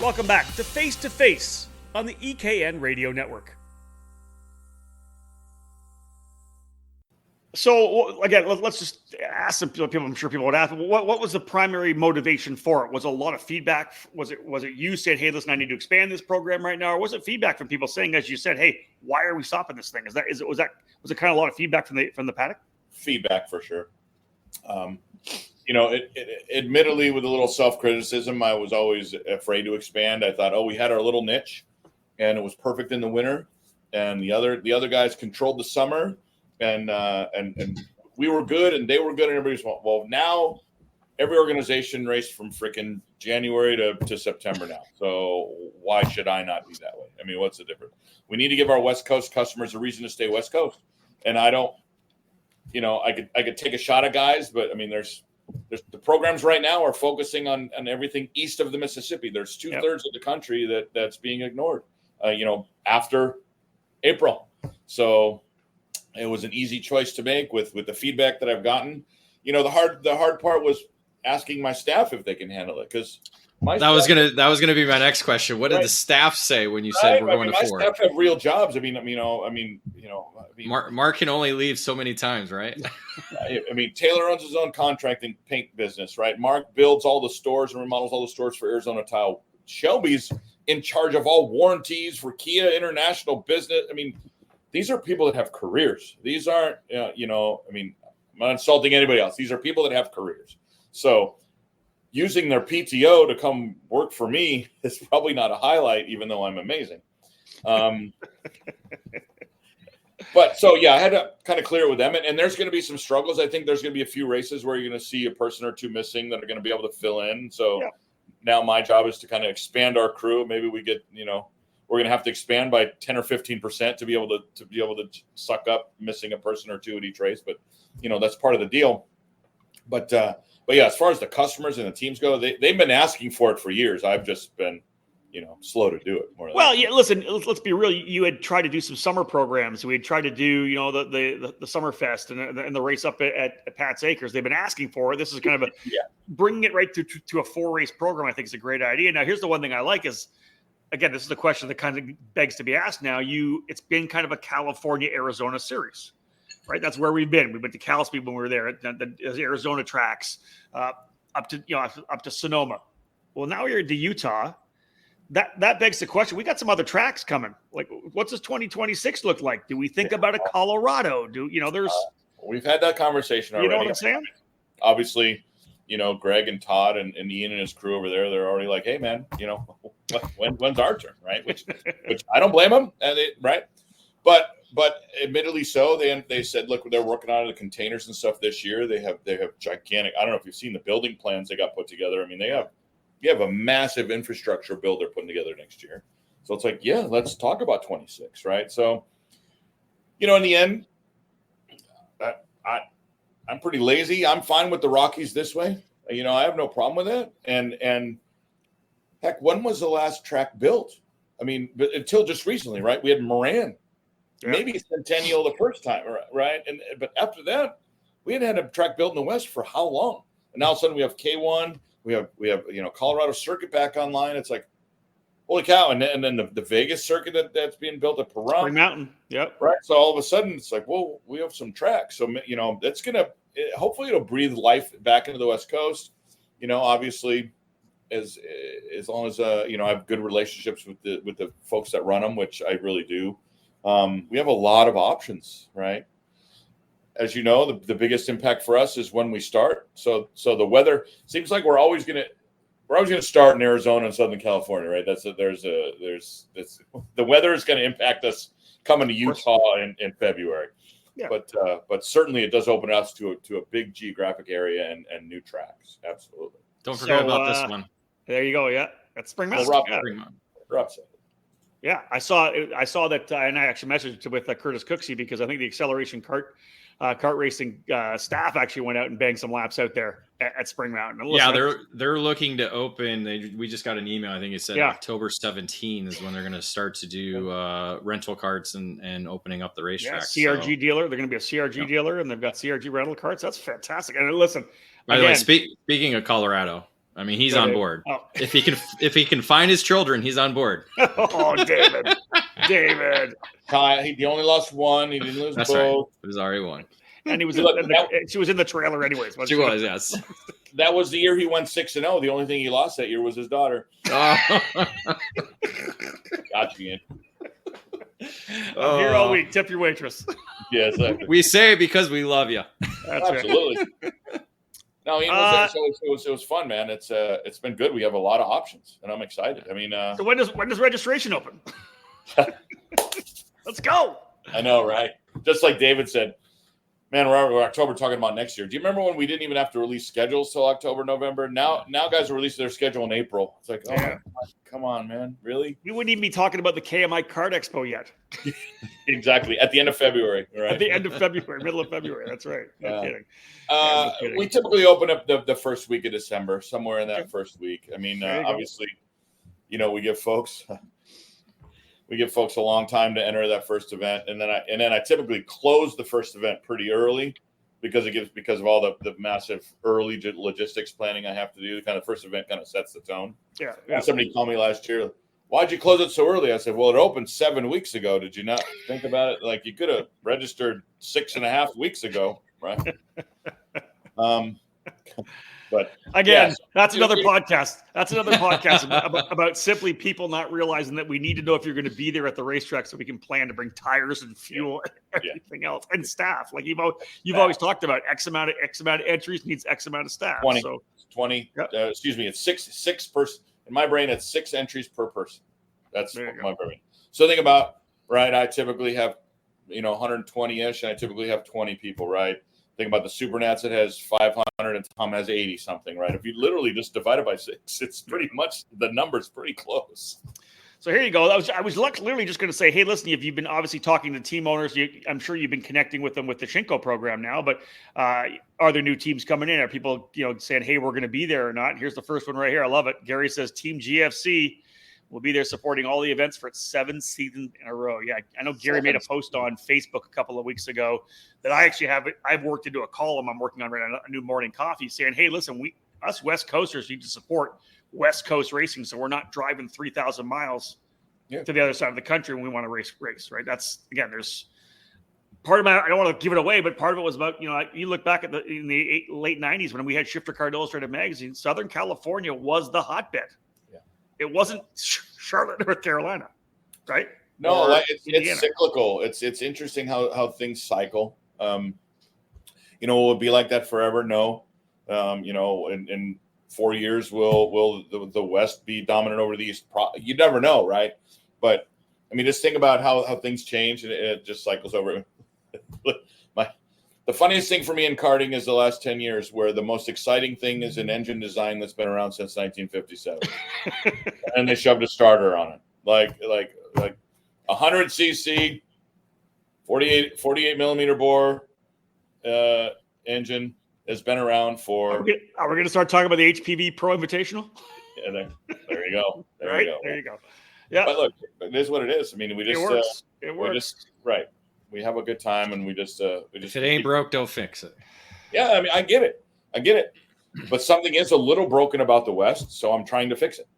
Welcome back to Face2Face on the EKN Radio Network. So again, let's just ask some people. I'm sure people would ask, what was the primary motivation for it? Was it a lot of feedback? Was it you said, hey, listen, I need to expand this program right now, or was it feedback from people saying, as you said, hey, why are we stopping this thing? Was it kind of a lot of feedback from the paddock? Feedback for sure. Admittedly, with a little self-criticism, I was always afraid to expand. I thought, we had our little niche, and it was perfect in the winter, and the other guys controlled the summer. And we were good, and they were good, and everybody's well. Now every organization raced from freaking January to September now. So why should I not be that way? I mean, what's the difference? We need to give our West Coast customers a reason to stay West Coast. And I don't, I could take a shot at guys, but I mean, there's the programs right now are focusing on everything east of the Mississippi. There's 2/3 of the country that's being ignored. After April. So it was an easy choice to make with the feedback that I've gotten. The hard part was asking my staff if they can handle it, because that was gonna be my next question. What did the staff say when you said we're going to 4? My staff have real jobs. Mark can only leave so many times, right? I mean, Taylor owns his own contracting paint business, right? Mark builds all the stores and remodels all the stores for Arizona Tile. Shelby's in charge of all warranties for Kia International Business. I mean, these are people that have careers. These aren't, I'm not insulting anybody else. These are people that have careers. So using their PTO to come work for me is probably not a highlight, even though I'm amazing. But so, yeah, I had to kind of clear it with them. And there's going to be some struggles. I think there's going to be a few races where you're going to see a person or two missing that are going to be able to fill in. So now my job is to kind of expand our crew. Maybe we get, we're going to have to expand by 10 or 15% to be able to suck up missing a person or two at each race. But, that's part of the deal. But yeah, as far as the customers and the teams go, they've been asking for it for years. I've just been, slow to do it. Listen, let's be real. You had tried to do some summer programs. We had tried to do, the Summer Fest and the race up at Pat's Acres. They've been asking for it. This is kind of bringing it right to a 4-race program. I think is a great idea. Now, here's the one thing I like is, again, this is the question that kind of begs to be asked now. It's been kind of a California-Arizona series, right? That's where we've been. We went to Cal Speed when we were there at the Arizona tracks, up to Sonoma. Well, now we're into Utah. That begs the question. We got some other tracks coming. Like, what's this 2026 look like? Do we think about a Colorado? There's we've had that conversation already. You know what I'm saying? Obviously, Greg and Todd and Ian and his crew over there, they're already like, hey man, when's our turn, right? Which I don't blame them, right? But admittedly so, they said, look, they're working on the containers and stuff this year. They have gigantic. I don't know if you've seen the building plans they got put together. I mean, you have a massive infrastructure build they're putting together next year. So it's like, yeah, let's talk about 26, right? So, in the end, I'm pretty lazy. I'm fine with the Rockies this way. I have no problem with it. And heck, when was the last track built? I mean, but until just recently, right? We had Moran, maybe Centennial the first time, right? But after that, we hadn't had a track built in the West for how long? And now all of a sudden we have K1, we have Colorado circuit back online. It's like, holy cow! And then the Vegas circuit that's being built at Pahrump, Spring Mountain, right. So all of a sudden it's like, well, we have some tracks. So that's gonna hopefully it'll breathe life back into the West Coast. Obviously, as long as I have good relationships with the folks that run them, which I really do. We have a lot of options, right? As you know, the biggest impact for us is when we start. So the weather seems like we're always gonna start in Arizona and Southern California, right? The weather is going to impact us coming to Utah in February. Yeah. But certainly it does open us to a big geographic area and new tracks. Absolutely. Don't forget about this one. There you go. Yeah, that's Spring Mountain. Rob said it. Yeah, I saw that, and I actually messaged with Curtis Cooksey because I think the acceleration kart kart racing staff actually went out and banged some laps out there at Spring Mountain. And Yeah, listen, they're looking to open. We just got an email. I think it said Yeah. October 17 is when they're going to start to do rental carts and opening up the racetrack. CRG dealer. They're going to be a CRG dealer, and they've got CRG rental carts. That's fantastic. And listen, By the way, again, speaking of Colorado, I mean, he's on board. Oh. If he can find his children, he's on board. Oh, David. He only lost one. He didn't lose That's both. right. It was already one. And he was she was in the trailer anyways. She was, yes. That was the year he went 6-0. The only thing he lost that year was his daughter. Oh. Got you in. I'm here all week. Tip your waitress. Yeah, exactly. We say it because we love you. That's absolutely. No, it was fun, man. It's been good. We have a lot of options, and I'm excited. I mean, so when does registration open? Let's go. I know, right? Just like David said, man, we're October talking about next year. Do you remember when we didn't even have to release schedules till October, November? Now guys are releasing their schedule in April. It's like, come on, man, really? We wouldn't even be talking about the KMI Kart Expo yet. Exactly. At the end of February, right? At the end of February, middle of February. That's right. No kidding. No kidding. We typically open up the first week of December, somewhere in that first week. I mean, obviously, we give folks a long time to enter that first event, and then I typically close the first event pretty early because of all the massive early logistics planning I have to do. Kind of first event kind of sets the tone. Yeah. And somebody called me last year, why'd you close it so early? I said, well, it opened 7 weeks ago. Did you not think about it? Like, you could have registered 6.5 weeks ago, right? But again, that's another podcast. That's another podcast about simply people not realizing that we need to know if you're going to be there at the racetrack so we can plan to bring tires and fuel and everything else and staff. Like you've always talked about X amount of entries needs X amount of staff. 20. So 20. Yep. It's six person. In my brain, it's 6 entries per person. That's my brain. So think about, right, I typically have 120-ish, and I typically have 20 people, right? Think about the Supernats, it has 500 and Tom has 80 something, right? If you literally just divide it by 6, it's pretty much, the number's pretty close. So here you go. I was literally just going to say, hey, listen, if you've been obviously talking to team owners, I'm sure you've been connecting with them with the Shinko program now, but are there new teams coming in? Are people, saying, hey, we're going to be there or not? Here's the first one right here. I love it. Gary says Team GFC will be there supporting all the events for its 7th season in a row. Yeah, I know Gary made a post on Facebook a couple of weeks ago that I actually I've worked into a column I'm working on right now, a new morning coffee, saying, hey, listen, us West Coasters need to support West Coast racing, so we're not driving 3,000 miles to the other side of the country when we want to race, right? That's, again, there's part of I don't want to give it away, but part of it was about, you look back at in the late 90s when we had Shifter Card Illustrated magazine, Southern California was the hotbed. It wasn't Charlotte, North Carolina, right? No, it's cyclical. It's interesting how things cycle. Will it be like that forever? No. In 4 years, will the West be dominant over the East? You never know, right? But I mean, just think about how things change, and it just cycles over. The funniest thing for me in karting is the last 10 years, where the most exciting thing is an engine design that's been around since 1957, and they shoved a starter on it, like 100 cc, 48 millimeter bore engine has been around for. Are we going to start talking about the HPV Pro Invitational? Yeah, there you go. There you go. Yeah, but look, it is what it is. I mean, we just it works. Right. We have a good time, and we just if it ain't broke, don't fix it. Yeah, I mean, I get it, but something is a little broken about the West, so I'm trying to fix it.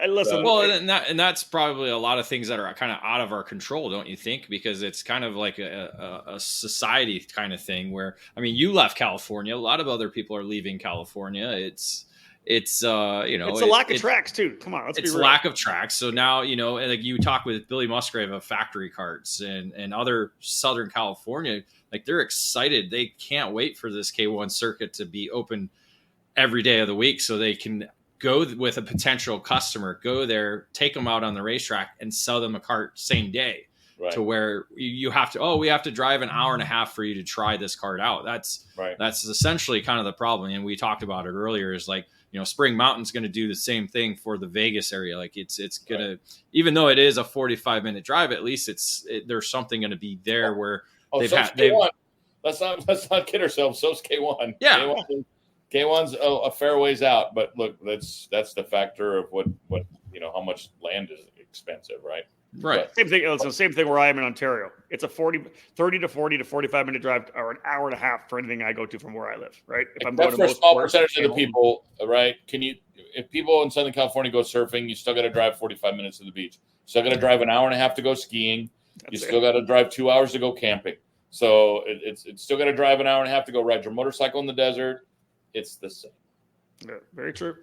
Listen. Well, and that's probably a lot of things that are kind of out of our control, don't you think? Because it's kind of like a society kind of thing where, I mean, you left California. A lot of other people are leaving California. It's it's a lack of tracks too. Come on, it's lack of tracks. So now, and like you talk with Billy Musgrave of Factory Carts and other Southern California, like they're excited. They can't wait for this K1 circuit to be open every day of the week so they can go with a potential customer, go there, take them out on the racetrack and sell them a cart same day. Right. To where you have to, we have to drive an hour and a half for you to try this cart out. That's essentially kind of the problem. And we talked about it earlier, is like, Spring Mountain's going to do the same thing for the Vegas area. Like it's going to, even though it is a 45-minute drive, at least there's something going to be there where let's not kid ourselves. So's K1. Yeah. K1's a fair ways out, but look, that's the factor of what how much land is expensive, right? Right. Same thing. It's the same thing where I am in Ontario. It's a 30 to 40 to 45 minute drive, or an hour and a half for anything I go to from where I live. Right. If I'm going to for a small percentage of the people, right? If people in Southern California go surfing, you still got to drive 45 minutes to the beach. Still got to drive an hour and a half to go skiing. You still got to drive 2 hours to go camping. So it's still got to drive an hour and a half to go ride your motorcycle in the desert. It's the same. Yeah, very true.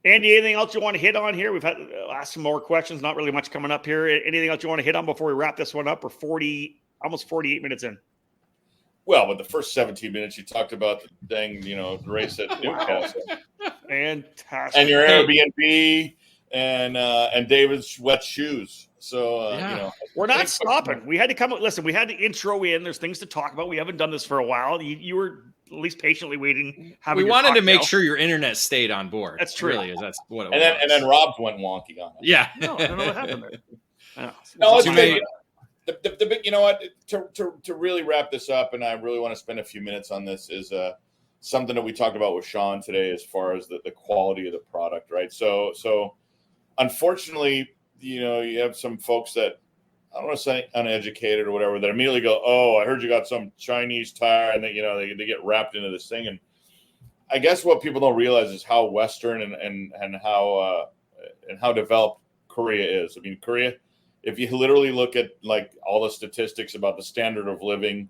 Andy, anything else you want to hit on here? We've had asked some more questions. Not really much coming up here. Anything else you want to hit on before we wrap this one up? We're almost 48 minutes in. Well, but the first 17 minutes you talked about the thing, the race at Newcastle. Fantastic. And your Airbnb and David's wet shoes. So we're not stopping. We had to come. Listen, we had to intro in. There's things to talk about. We haven't done this for a while. You were at least patiently waiting. We wanted to make sure your internet stayed on board. That's true. Really, that's what it was. And then Rob's went wonky on it. Yeah. No, I don't know what happened there. No, it's good. The big, you know what? To really wrap this up, and I really want to spend a few minutes on this, is something that we talked about with Sean today, as far as the quality of the product, right? So unfortunately, you have some folks that, I don't want to say uneducated or whatever, that immediately go, "Oh, I heard you got some Chinese tire," and they get wrapped into this thing. And I guess what people don't realize is how Western and how developed Korea is. I mean, Korea, if you literally look at like all the statistics about the standard of living,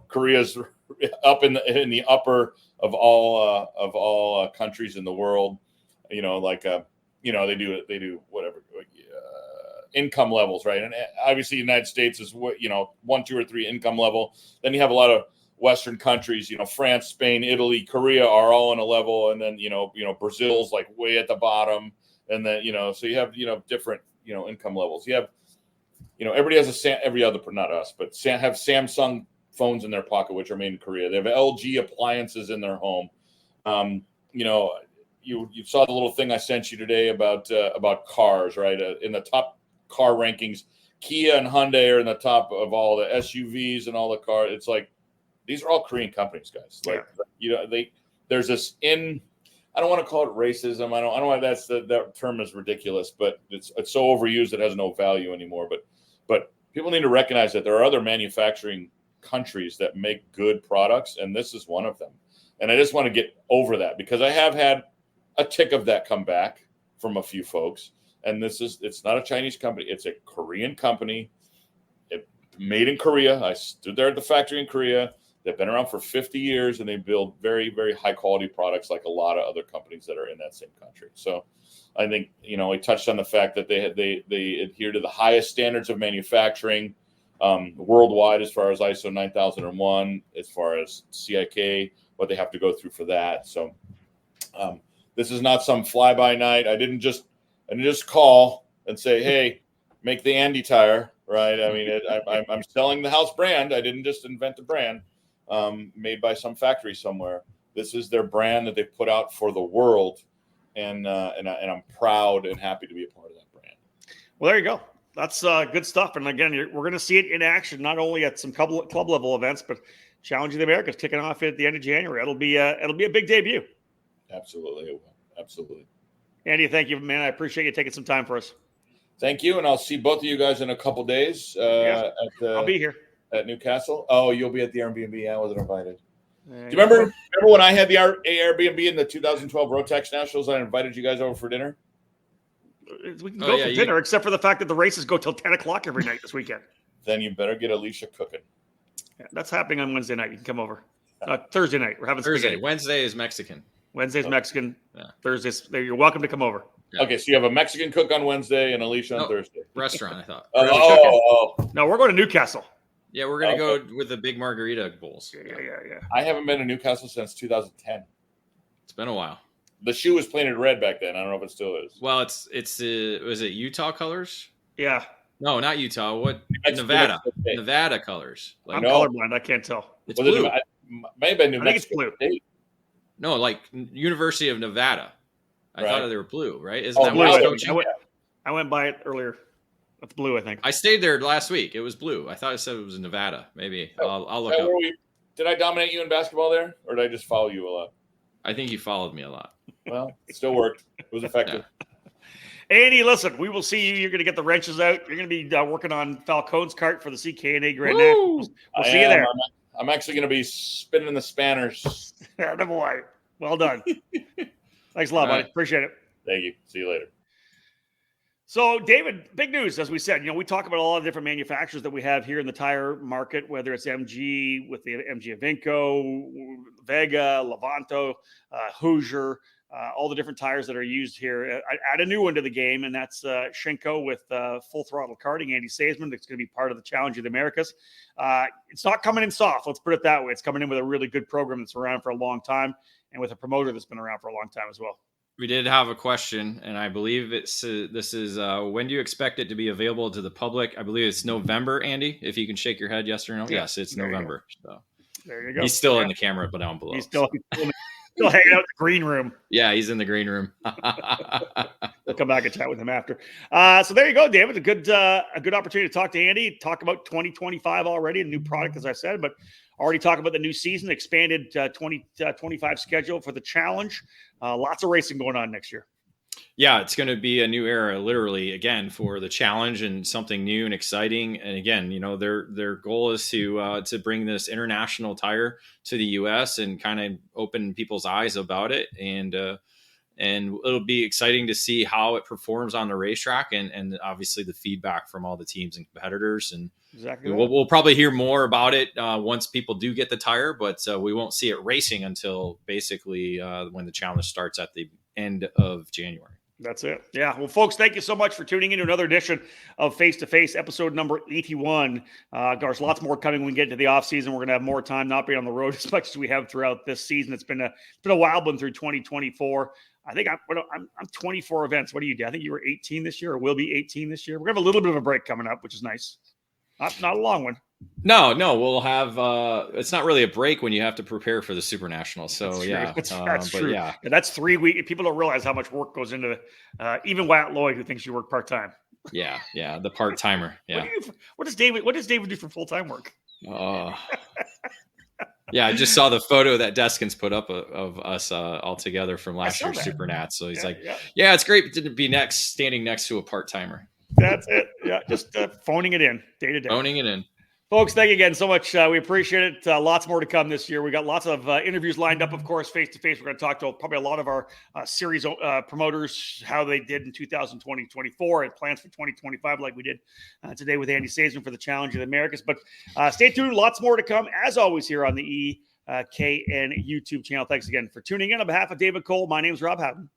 Korea's up in the upper of all countries in the world. They do whatever. Income levels, right? And obviously the United States is 1, 2, or 3 income level. Then you have a lot of Western countries, France, Spain, Italy, Korea are all on a level. And then, Brazil's like way at the bottom. And then, so you have, different, income levels. You have, everybody has every other, not us, but have Samsung phones in their pocket, which are made in Korea. They have LG appliances in their home. You saw the little thing I sent you today about cars, right? In the top car rankings, Kia and Hyundai are in the top of all the SUVs and all the cars. It's like, these are all Korean companies, guys. Like, there's this I don't want to call it racism. I don't know why that term is ridiculous, but it's so overused it has no value anymore. But people need to recognize that there are other manufacturing countries that make good products, and this is one of them. And I just want to get over that, because I have had a tick of that come back from a few folks. And it's not a Chinese company. It's a Korean company. It made in Korea. I stood there at the factory in Korea. They've been around for 50 years, and they build very, very high quality products like a lot of other companies that are in that same country. So I think, we touched on the fact that they adhere to the highest standards of manufacturing worldwide, as far as ISO 9001, as far as CIK, what they have to go through for that. So this is not some fly by night. I didn't just call and say, "Hey, make the Andy tire," right? I mean, I'm selling the house brand. I didn't just invent a brand made by some factory somewhere. This is their brand that they put out for the world, and I'm proud and happy to be a part of that brand. Well, there you go. That's good stuff. And again, we're going to see it in action, not only at some club level events, but Challenge of the Americas kicking off at the end of January. It'll be a big debut. Absolutely, it will. Absolutely. Andy, thank you, man. I appreciate you taking some time for us. Thank you, and I'll see both of you guys in a couple days. I'll be here at Newcastle. Oh, you'll be at the Airbnb. I wasn't invited. Do you remember when I had the Airbnb in the 2012 Rotax Nationals? I invited you guys over for dinner. We can go for dinner, except for the fact that the races go till 10 o'clock every night this weekend. Then you better get Alicia cooking. Yeah, that's happening on Wednesday night. You can come over. Thursday night. We're having Thursday. spaghetti. Wednesday is Mexican. Wednesday's Mexican. Yeah. Thursday's. You're welcome to come over. Yeah. Okay, so you have a Mexican cook on Wednesday and Alicia on Thursday. Restaurant, I thought. No, we're going to Newcastle. Yeah, we're going to go with the big margarita bowls. Yeah. I haven't been to Newcastle since 2010. It's been a while. The shoe was painted red back then. I don't know if it still is. Well, it's was it Utah colors? Yeah. No, not Utah. What? Nevada. Nevada colors. I'm colorblind. I can't tell. It's blue. Maybe New Mexico. I think it's blue. State. No, like University of Nevada. I thought they were blue, right? Isn't that blue. what I was coaching? I went by it earlier. It's blue, I think. I stayed there last week. It was blue. I thought it said it was Nevada. Maybe I'll look up. Did I dominate you in basketball there, or did I just follow you a lot? I think you followed me a lot. Well, it still worked. It was effective. Yeah. Andy, listen, we will see you. You're going to get the wrenches out. You're going to be working on Falcone's cart for the CKNA Grand Nationals. We'll see you there. I'm actually going to be spinning the spanners. Boy. Well done. Thanks a lot, buddy. Appreciate it. Thank you. See you later. So, David, big news, as we said. We talk about a lot of different manufacturers that we have here in the tire market, whether it's MG with the MG Avinco, Vega, Levanto, Hoosier, all the different tires that are used here. Add a new one to the game, and that's Shinko with Full Throttle Karting, Andy Seesemann. That's going to be part of the Challenge of the Americas. It's not coming in soft. Let's put it that way. It's coming in with a really good program that's around for a long time, and with a promoter that's been around for a long time as well. We did have a question, and I believe this is when do you expect it to be available to the public? I believe it's November, Andy, if you can shake your head yes or no. Yes, it's November. So there you go. He's still in the camera, but down below. He's still hanging out in the green room. Yeah, he's in the green room. We'll come back and chat with him after. So there you go, David. A good opportunity to talk to Andy, talk about 2025 already, a new product, as I said, but already talk about the new season, expanded 2025 schedule for the challenge. Lots of racing going on next year. Yeah, it's going to be a new era, literally, again, for the challenge and something new and exciting. And again, their goal is to bring this international tire to the U.S. and kind of open people's eyes about it. And it'll be exciting to see how it performs on the racetrack and obviously the feedback from all the teams and competitors. And exactly, we'll probably hear more about it once people do get the tire, but we won't see it racing until basically when the challenge starts at the end of January. That's it. Yeah. Well, folks, thank you so much for tuning in to another edition of Face2Face, episode number 81. There's lots more coming when we get into the off season. We're going to have more time not being on the road as much as we have throughout this season. It's been a wild one through 2024. I think I'm 24 events. What do you do? I think you were 18 this year, or will be 18 this year. We're going to have a little bit of a break coming up, which is nice. Not a long one. No, we'll have. It's not really a break when you have to prepare for the Super National. So that's yeah, that's true. Yeah, that's 3 weeks. People don't realize how much work goes into even Wyatt Lloyd, who thinks you work part time. Yeah, the part timer. Yeah. What does David do for full time work? Yeah, I just saw the photo that Deskins put up of us all together from last year's Super Nats. So he's yeah, it's great to be standing next to a part timer. That's it. Yeah, just phoning it in day to day. Phoning it in. Folks, thank you again so much. We appreciate it. Lots more to come this year. We got lots of interviews lined up, of course, face-to-face. We're going to talk to probably a lot of our series promoters, how they did in 2020-24 and plans for 2025 like we did today with Andy Seesemann for the Challenge of the Americas. But stay tuned. Lots more to come, as always, here on the EKN YouTube channel. Thanks again for tuning in. On behalf of David Cole, my name is Rob Houghton.